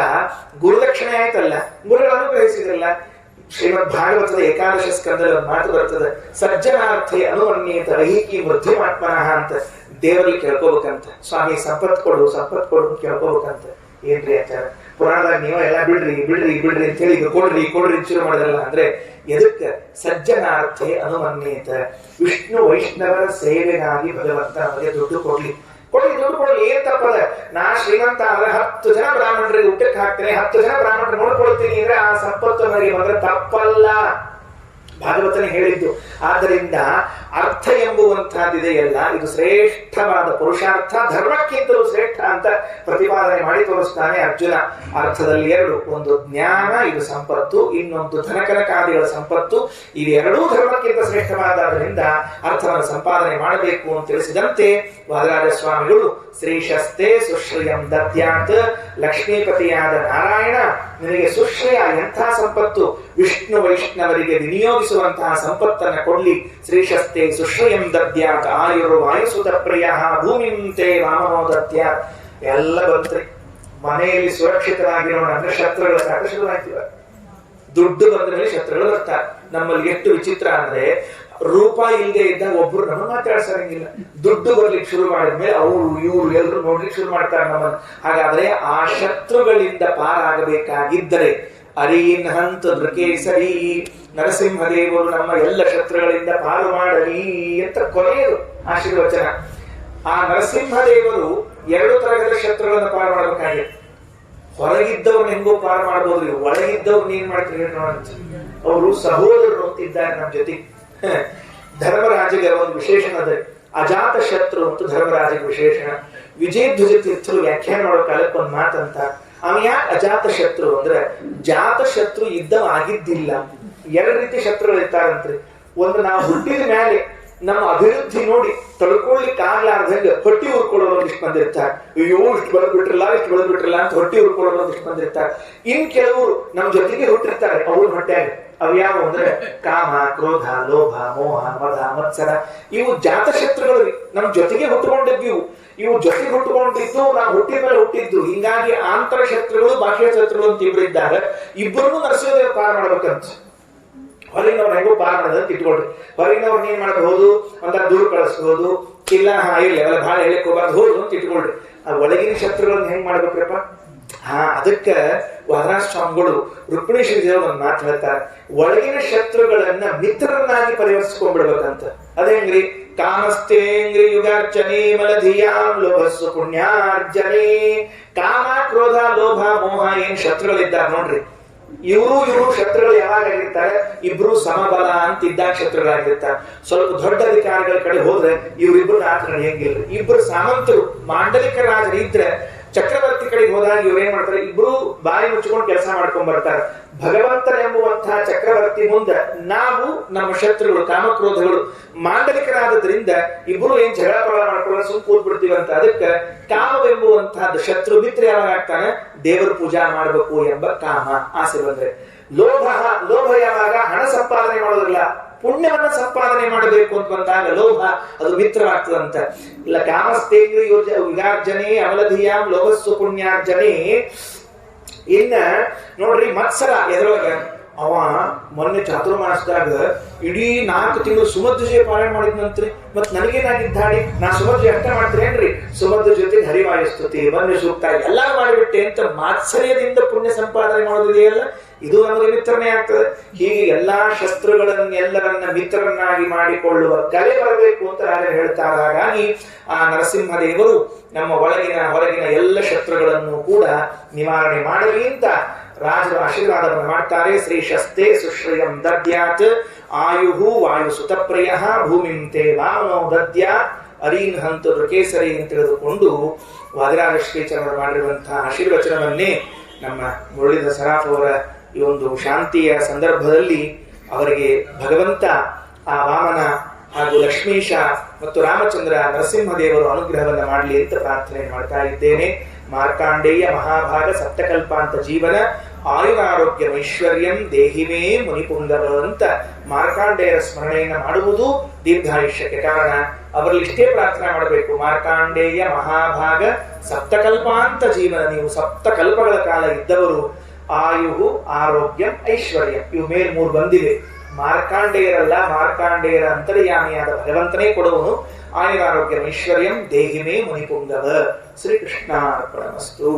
ಗುರುದಕ್ಷಿಣೆ ಆಯ್ತಲ್ಲ, ಗುರುಗಳು ಅನುಗ್ರಹಿಸಿದ್ರಲ್ಲ. ಶ್ರೀಮದ್ ಭಾಗವತದ 11ನೇ ಸ್ಕಂದದಲ್ಲಿ ಒಂದು ಮಾತು ಬರ್ತದೆ, ಸಜ್ಜನಾರ್ಥೆ ಅನುವನ್ಯೇತ ರಹಿಕಿ ಮಧ್ಯಮಾತ್ಮನಃ ಅಂತ. ದೇವರಲ್ಲಿ ಕೇಳ್ಕೋಬೇಕಂತ, ಸ್ವಾಮಿ ಸಂಪತ್ ಕೊಡು ಅಂತ ಕೇಳ್ಕೋಬೇಕಂತ. ಏನ್ರಿ ಆಚಾರ, ಪುರಾಣದಾಗ ನೀವು ಎಲ್ಲ ಬಿಡ್ರಿ ಅಂತ ಹೇಳಿ ಕೊಡ್ರಿ ಶುರು ಮಾಡಿದ್ರಲ್ಲ. ಅಂದ್ರೆ ಎದಕ್ಕೆ? ಸಜ್ಜನಾರ್ಥೆ ಅನುಮನ್ಯೇತ. ವಿಷ್ಣು ವೈಷ್ಣವರ ಸೇವೆಗಾಗಿ ಭಗವಂತ ನಮಗೆ ದುಡ್ಡು ಕೊಡ್ಲಿ. ಏನ್ ತಪ್ಪದ? ನಾ ಶ್ರೀಮಂತ ಅಂದ್ರೆ 10 ಜನ ಬ್ರಾಹ್ಮಣರಿಗೆ ಊಟಕ್ಕೆ ಹಾಕ್ತೇನೆ, 10 ಜನ ಬ್ರಾಹ್ಮಣರು ನೋಡ್ಕೊಳ್ತೀನಿ ಅಂದ್ರೆ ಆ ಸಂಪತ್ತು ನನಗೆ ಬಂದ್ರೆ ತಪ್ಪಲ್ಲ. ಭಾಗವತನೇ ಹೇಳಿದ್ದು. ಆದ್ದರಿಂದ ಅರ್ಥ ಎಂಬುವಂತಹದ್ದಿದೆಯಲ್ಲ, ಇದು ಶ್ರೇಷ್ಠವಾದ ಪುರುಷಾರ್ಥ, ಧರ್ಮಕ್ಕಿಂತಲೂ ಶ್ರೇಷ್ಠ ಅಂತ ಪ್ರತಿಪಾದನೆ ಮಾಡಿ ತೋರಿಸ್ತಾನೆ ಅರ್ಜುನ. ಅರ್ಥದಲ್ಲಿ ಎರಡು, ಒಂದು ಜ್ಞಾನ, ಇದು ಸಂಪತ್ತು, ಇನ್ನೊಂದು ಧನಕನಕಾದಿಗಳ ಸಂಪತ್ತು. ಇವೆರಡೂ ಧರ್ಮಕ್ಕಿಂತ ಶ್ರೇಷ್ಠವಾದ್ದರಿಂದ ಅರ್ಥವನ್ನು ಸಂಪಾದನೆ ಮಾಡಬೇಕು ಅಂತ ತಿಳಿಸಿದಂತೆ ವಾದರಾಜ ಸ್ವಾಮಿಗಳು ಶ್ರೀಶಸ್ತೆ ಸುಶ್ರಯಂ ದದ್ಯಾತ್, ಲಕ್ಷ್ಮೀಪತಿಯಾದ ನಾರಾಯಣ ನಿನಗೆ ಸುಶ್ರಯ ಎಂಥ ಸಂಪತ್ತು, ವಿಷ್ಣು ವೈಷ್ಣವರಿಗೆ ವಿನಿಯೋಗಿಸುವಂತಹ ಸಂಪತ್ತನ್ನು ಕೊಡ್ಲಿ. ಶ್ರೀಶಸ್ತೆ ಸುಶ್ರಯಂ ದದ್ಯಾತ್ ಆಯುರು ವಾಯುಸುತ ಪ್ರಿಯ ಭೂಮಿಂತೆ ವಾಮನೋ ದದ್ಯಾತ್. ಎಲ್ಲ ಬಂತ್ರಿ. ಮನೆಯಲ್ಲಿ ಸುರಕ್ಷಿತವಾಗಿರೋಣ ಅಂದ್ರೆ ಶತ್ರುಗಳು ಸಾಕು ಶುರುವಾಗ್ತಿವ. ದುಡ್ಡು ಬಂದ ಮೇಲೆ ಶತ್ರುಗಳು ಬರ್ತಾರೆ. ನಮ್ಮಲ್ಲಿ ಎಷ್ಟು ವಿಚಿತ್ರ ಅಂದ್ರೆ, ರೂಪಾಯಿ ಇಲ್ಲದೆ ಇದ್ದಾಗ ಒಬ್ರು ನಮ್ಮ ಮಾತಾಡ್ಸಂಗಿಲ್ಲ, ದುಡ್ಡು ಬರ್ಲಿಕ್ಕೆ ಶುರು ಮಾಡಿದ್ಮೇಲೆ ಅವರು ಇವರು ಎಲ್ಲರೂ ನೋಡ್ಲಿಕ್ಕೆ ಶುರು ಮಾಡ್ತಾರೆ ನಮ್ಮನ್ನು. ಹಾಗಾದ್ರೆ ಆ ಶತ್ರುಗಳಿಂದ ಪಾರಾಗಬೇಕಾಗಿದ್ದರೆ ಅರೀನ್ ಹಂತ ನೃಕೇಸರಿ, ನರಸಿಂಹದೇವರು ನಮ್ಮ ಎಲ್ಲ ಶತ್ರುಗಳಿಂದ ಪಾರು ಮಾಡಲಿ ಅಂತ ಕೊನೆಯದು ಆಶೀರ್ವಚನ. ಆ ನರಸಿಂಹದೇವರು ಎರಡು ತರಹದ ಶತ್ರುಗಳನ್ನು ಪಾರು ಮಾಡಬೇಕಾಗಿದೆ. ಹೊರಗಿದ್ದವ್ರನ್ನ ಹೆಂಗೋ ಪಾರು ಮಾಡಬಹುದು, ಒಳಗಿದ್ದವ್ರನ್ನ ಏನ್ ಮಾಡ್ತಾರೆ ಅಂತ. ಅವರು ಸಹೋದರರು ಅಂತಿದ್ದಾರೆ ನಮ್ಮ ಜೊತೆ. ಧರ್ಮರಾಜಗೆ ಒಂದು ವಿಶೇಷಣ ಅದೇ, ಅಜಾತ ಶತ್ರು ಅಂತ ಧರ್ಮರಾಜಗೆ ವಿಶೇಷಣ. ವಿಜಯಧ್ವಜ ತೀರ್ಥರು ವ್ಯಾಖ್ಯಾನ ಮಾಡೋ ಕಾಲಕ್ಕೆ ಒಂದು ಮಾತಂತ, ಅವ ಯಾಕೆ ಅಜಾತ ಶತ್ರು ಅಂದ್ರೆ, ಜಾತ ಶತ್ರು ಇದ್ದವ ಆಗಿದ್ದಿಲ್ಲ. ಎರಡು ರೀತಿ ಶತ್ರುಗಳು ಇರ್ತಾರಂತ್ರಿ. ಒಂದು ನಾವು ಹುಟ್ಟಿದ ಮೇಲೆ ನಮ್ಮ ಅಭಿವೃದ್ಧಿ ನೋಡಿ ತಡ್ಕೊಳ್ಲಿಕ್ಕೆ ಆಗ್ಲಾರ್ದಂಗ ಹೊಟ್ಟಿ ಉರ್ಕೊಳ್ಳೋರು ಒಂದಿಷ್ಟು ಬಂದಿರ್ತಾರೆ. ಅಯ್ಯೋ ಇಷ್ಟು ಬೆಳೆದ್ಬಿಟ್ರಲ್ಲ ಇಷ್ಟು ಬೆಳೆದ್ಬಿಟ್ರಲ್ಲ ಅಂತ ಹೊಟ್ಟಿ ಉರ್ಕೊಳ್ಳೋರು ಒಂದಿಷ್ಟು ಬಂದಿರ್ತಾರೆ. ಇನ್ ಕೆಲವರು ನಮ್ಮ ಜೊತೆಗೆ ಹುಟ್ಟಿರ್ತಾರೆ, ಅವ್ರ ಹೊಟ್ಟೆಯಾಗ. ಅವ್ಯಾವ ಅಂದ್ರೆ ಕಾಮ, ಕ್ರೋಧ, ಲೋಭ, ಮೋಹ, ಮದ, ಮತ್ಸರ. ಇವು ಜಾತ ಶತ್ರುಗಳು, ನಮ್ ಜೊತೆಗೆ ಹುಟ್ಟುಕೊಂಡಿದ್ವು. ಇವು ಜೊತೆಗೆ ಹುಟ್ಟುಕೊಂಡಿದ್ದು ನಾವು ಹುಟ್ಟಿದ ಮೇಲೆ ಹುಟ್ಟಿದ್ದು. ಹಿಂಗಾಗಿ ಆಂತರ ಶತ್ರುಗಳು ಬಾಹ್ಯ ಶತ್ರುಗಳು ಅಂತ ಇಬ್ರು ಇದ್ದಾರೆ. ಇಬ್ಬರನ್ನು ನರಸಿಂಹದೇವ ಪಾರ ಮಾಡ್ಬೇಕಂತ. ಹೊರಗಿನವ್ರ ಹೆಂಗೋ ಪಾರ ಮಾಡೋದಂತ ಇಟ್ಕೊಳ್ರಿ. ಹೊರಗಿನವ್ರನ್ನ ಏನ್ ಮಾಡಬಹುದು, ಒಂದ ದೂರ ಕಳಿಸ್ಬಹುದು, ಇಲ್ಲ ಇರ್ಲಿ ಅವೆಲ್ಲ ಬಹಳ ಹೇಳಕ್ ಹೋಗ್ಬಾರ್ದು ಹೋದ್ರು ಅಂತ ಇಟ್ಕೊಳ್ರಿ. ಆ ಒಳಗಿನ ಶತ್ರುಗಳನ್ನ ಹೆಂಗ್ ಮಾಡ್ಬೇಕ್ರಪ್ಪ? ಅದಕ್ಕ ವಾದರಾಜ ಸ್ವಾಮಿಗಳು ರುಕ್ಮಿಣೀಶ ದೇವರು ಒಂದು ಮಾತು ಹೇಳ್ತಾರೆ, ಒಳಗಿನ ಶತ್ರುಗಳನ್ನ ಮಿತ್ರರನ್ನಾಗಿ ಪರಿವರ್ತಿಸ್ಕೊಂಡ್ಬಿಡ್ಬೇಕಂತ. ಅದೇಂಗ್ರಿ? ಕಾಮಸ್ತೇಂಗ್ರಿ ಯುಗಾರ್ಚನೆ ಮಲಧಿಯಾಂ ಲೋಭಸ್ಸು ಪುಣ್ಯಾರ್ಜನೆ. ಕಾಮ, ಕ್ರೋಧ, ಲೋಭ, ಮೋಹ ಏನ್ ಶತ್ರುಗಳಿದ್ದಾರೆ ನೋಡ್ರಿ, ಇವರು ಶತ್ರುಗಳು ಯಾವಾಗಿರ್ತಾರೆ? ಇಬ್ರು ಸಮಬಲ ಅಂತ ಇದ್ದಾಗ ಶತ್ರುಗಳಾಗಿರ್ತಾರೆ. ಸ್ವಲ್ಪ ದೊಡ್ಡ ಅಧಿಕಾರಿಗಳ ಕಡೆ ಹೋದ್ರೆ ಇವರಿಬ್ರು ಆಚರಣೆ ಹೆಂಗಿಲ್ಲ. ಇಬ್ರು ಸಾಮಂತರು ಮಾಂಡಲಿಕ ರಾಜರು ಇದ್ರೆ ಚಕ್ರವರ್ತಿ ಕಡೆಗೆ ಹೋದಾಗ ಇವ್ರು ಏನ್ ಮಾಡ್ತಾರೆ? ಇಬ್ರು ಬಾಯಿ ಮುಚ್ಚಿಕೊಂಡು ಕೆಲಸ ಮಾಡ್ಕೊಂಡ್ ಬರ್ತಾರೆ. ಭಗವಂತನೆಂಬುವಂತಹ ಚಕ್ರವರ್ತಿ ಮುಂದೆ ನಾವು ನಮ್ಮ ಶತ್ರುಗಳು ಕಾಮಕ್ರೋಧಗಳು ಮಾಂಡಲಿಕರಾದ್ರಿಂದ ಇಬ್ರು ಏನ್ ಜಗಳ ಪಗಳ ಮಾಡ್ಕೊಳ್ಳೋ ಸುಮ್ ಕೂತ್ ಬಿಡ್ತೀವಂತ. ಅದಕ್ಕೆ ಕಾಮವೆಂಬುವಂತಹದ್ದು ಶತ್ರು ಮಿತ್ರ ಯಾವಾಗ ಆಗ್ತಾನೆ? ದೇವರ ಪೂಜಾ ಮಾಡ್ಬೇಕು ಎಂಬ ಕಾಮ ಆಸೆ ಬಂದ್ರೆ. ಲೋಭ ಯಾವಾಗ? ಹಣ ಸಂಪಾದನೆ ಮಾಡೋದಿಲ್ಲ, ಪುಣ್ಯವನ್ನ ಸಂಪಾದನೆ ಮಾಡಬೇಕು ಅಂತ ಬಂದಾಗ ಲೋಭ ಅದು ಮಿತ್ರವಾಗ್ತದಂತ. ಇಲ್ಲ ಕಾಮಸ್ತೇಂದ್ರಿ ವಿಗಾರ್ಜನೆ ಅಮಲಧಿಯಾಂ ಲೋಭಸ್ಸು ಪುಣ್ಯಾರ್ಜನೆ. ಇನ್ನ ನೋಡ್ರಿ ಮತ್ಸರ ಎದ್ರೊಳಗ ಅವ ಮೊನ್ನೆ ಚಾತುರ್ಮಾಸದಾಗ ಇಡೀ 4 ತಿಂಗಳು ಸುಮಧ್ವಜೆ ಪಾರಾಯಣ ಮಾಡಿದ್ನಂತ್ರಿ. ಮತ್ ನನಗೇನಾಗಿದ್ದಾಡಿ? ನಾ ಸುಮಧ್ವಜೆ ಅರ್ಥ ಮಾಡ್ತೇನ್ರಿ? ಸುಮಧ್ವ ಜೊತೆಗೆ ಹರಿವಾಯಸ್ತುತಿ, ವನ್ಯ ಸೂಕ್ತ ಎಲ್ಲಾರು ಮಾಡಿಬಿಟ್ಟೆ ಅಂತ ಮಾತ್ಸರ್ಯದಿಂದ ಪುಣ್ಯ ಸಂಪಾದನೆ ಮಾಡೋದಿದೆಯಲ್ಲ, ಇದು ನಮಗೆ ಮಿತ್ರನೇ ಆಗ್ತದೆ. ಹೀಗೆ ಎಲ್ಲಾ ಶತ್ರುಗಳನ್ನೆಲ್ಲರನ್ನ ಮಿತ್ರರನ್ನಾಗಿ ಮಾಡಿಕೊಳ್ಳುವ ಕಲೆ ಬರಬೇಕು ಅಂತ ರಾಜರು ಹೇಳ್ತಾರೆ. ಹಾಗಾಗಿ ಆ ನರಸಿಂಹದೇವರು ನಮ್ಮ ಒಳಗಿನ ಹೊರಗಿನ ಎಲ್ಲ ಶತ್ರುಗಳನ್ನು ಕೂಡ ನಿವಾರಣೆ ಮಾಡಲಿ ಅಂತ ರಾಜರು ಆಶೀರ್ವಾದವನ್ನು ಮಾಡ್ತಾರೆ. ಶ್ರೀ ಶಸ್ತೆ ಸುಶ್ರಯಂ ದದ್ಯಾತ್ ಆಯುಹು ವಾಯು ಸುತಪ್ರಿಯ ಭೂಮಿಂತೆ ವಾಮನೋ ದದ್ಯಾತ್ ಅರೀನ್ ಹಂತು ಋಕೇಸರಿ ಅಂತ ತಿಳಿದುಕೊಂಡು ವಾದಿರಾಜ ಶ್ರೀಚರವರು ಮಾಡಿರುವಂತಹ ಆಶೀರ್ವಚನವನ್ನೇ ನಮ್ಮ ಮುರಳೀಧರ ಸರಾಫ್ ಅವರ ಈ ಒಂದು ಶಾಂತಿಯ ಸಂದರ್ಭದಲ್ಲಿ ಅವರಿಗೆ ಭಗವಂತ ಆ ವಾಮನ ಹಾಗೂ ಲಕ್ಷ್ಮೀಶ ಮತ್ತು ರಾಮಚಂದ್ರ ನರಸಿಂಹದೇವರು ಅನುಗ್ರಹವನ್ನ ಮಾಡಲಿ ಅಂತ ಪ್ರಾರ್ಥನೆ ಮಾಡ್ತಾ ಇದ್ದೇನೆ. ಮಾರ್ಕಾಂಡೇಯ ಮಹಾಭಾಗ ಸಪ್ತಕಲ್ಪಾಂತ ಜೀವನ ಆಯುರಾರೋಗ್ಯ ಐಶ್ವರ್ಯಂ ದೇಹಿಮೇ ಮುನಿಪುಂಗವ ಅಂತ ಮಾರ್ಕಾಂಡೇಯರ ಸ್ಮರಣೆಯನ್ನ ಮಾಡುವುದು ದೀರ್ಘಾಯುಷ್ಯಕ್ಕೆ ಕಾರಣ. ಅವರಲ್ಲಿ ಇಷ್ಟೇ ಪ್ರಾರ್ಥನೆ ಮಾಡಬೇಕು, ಮಾರ್ಕಾಂಡೇಯ ಮಹಾಭಾಗ ಸಪ್ತಕಲ್ಪಾಂತ ಜೀವನ, ನೀವು ಸಪ್ತಕಲ್ಪಗಳ ಕಾಲ ಇದ್ದವರು, ಆಯುಹು ಆರೋಗ್ಯಂ ಐಶ್ವರ್ಯ, ಇವು ಮೇಲ್ 3 ಬಂದಿವೆ. ಮಾರ್ಕಾಂಡೇಯರಲ್ಲ, ಮಾರ್ಕಾಂಡೇಯರ ಅಂತರ್ಯಾಮಿಯಾದ ಭಗವಂತನೇ ಕೊಡುವನು. ಆಯುರಾರೋಗ್ಯಂ ಐಶ್ವರ್ಯಂ ದೇಹಿಮೇ ಮುನಿಪುಂಗವ. ಶ್ರೀಕೃಷ್ಣಾರ್ಪಣಮಸ್ತು.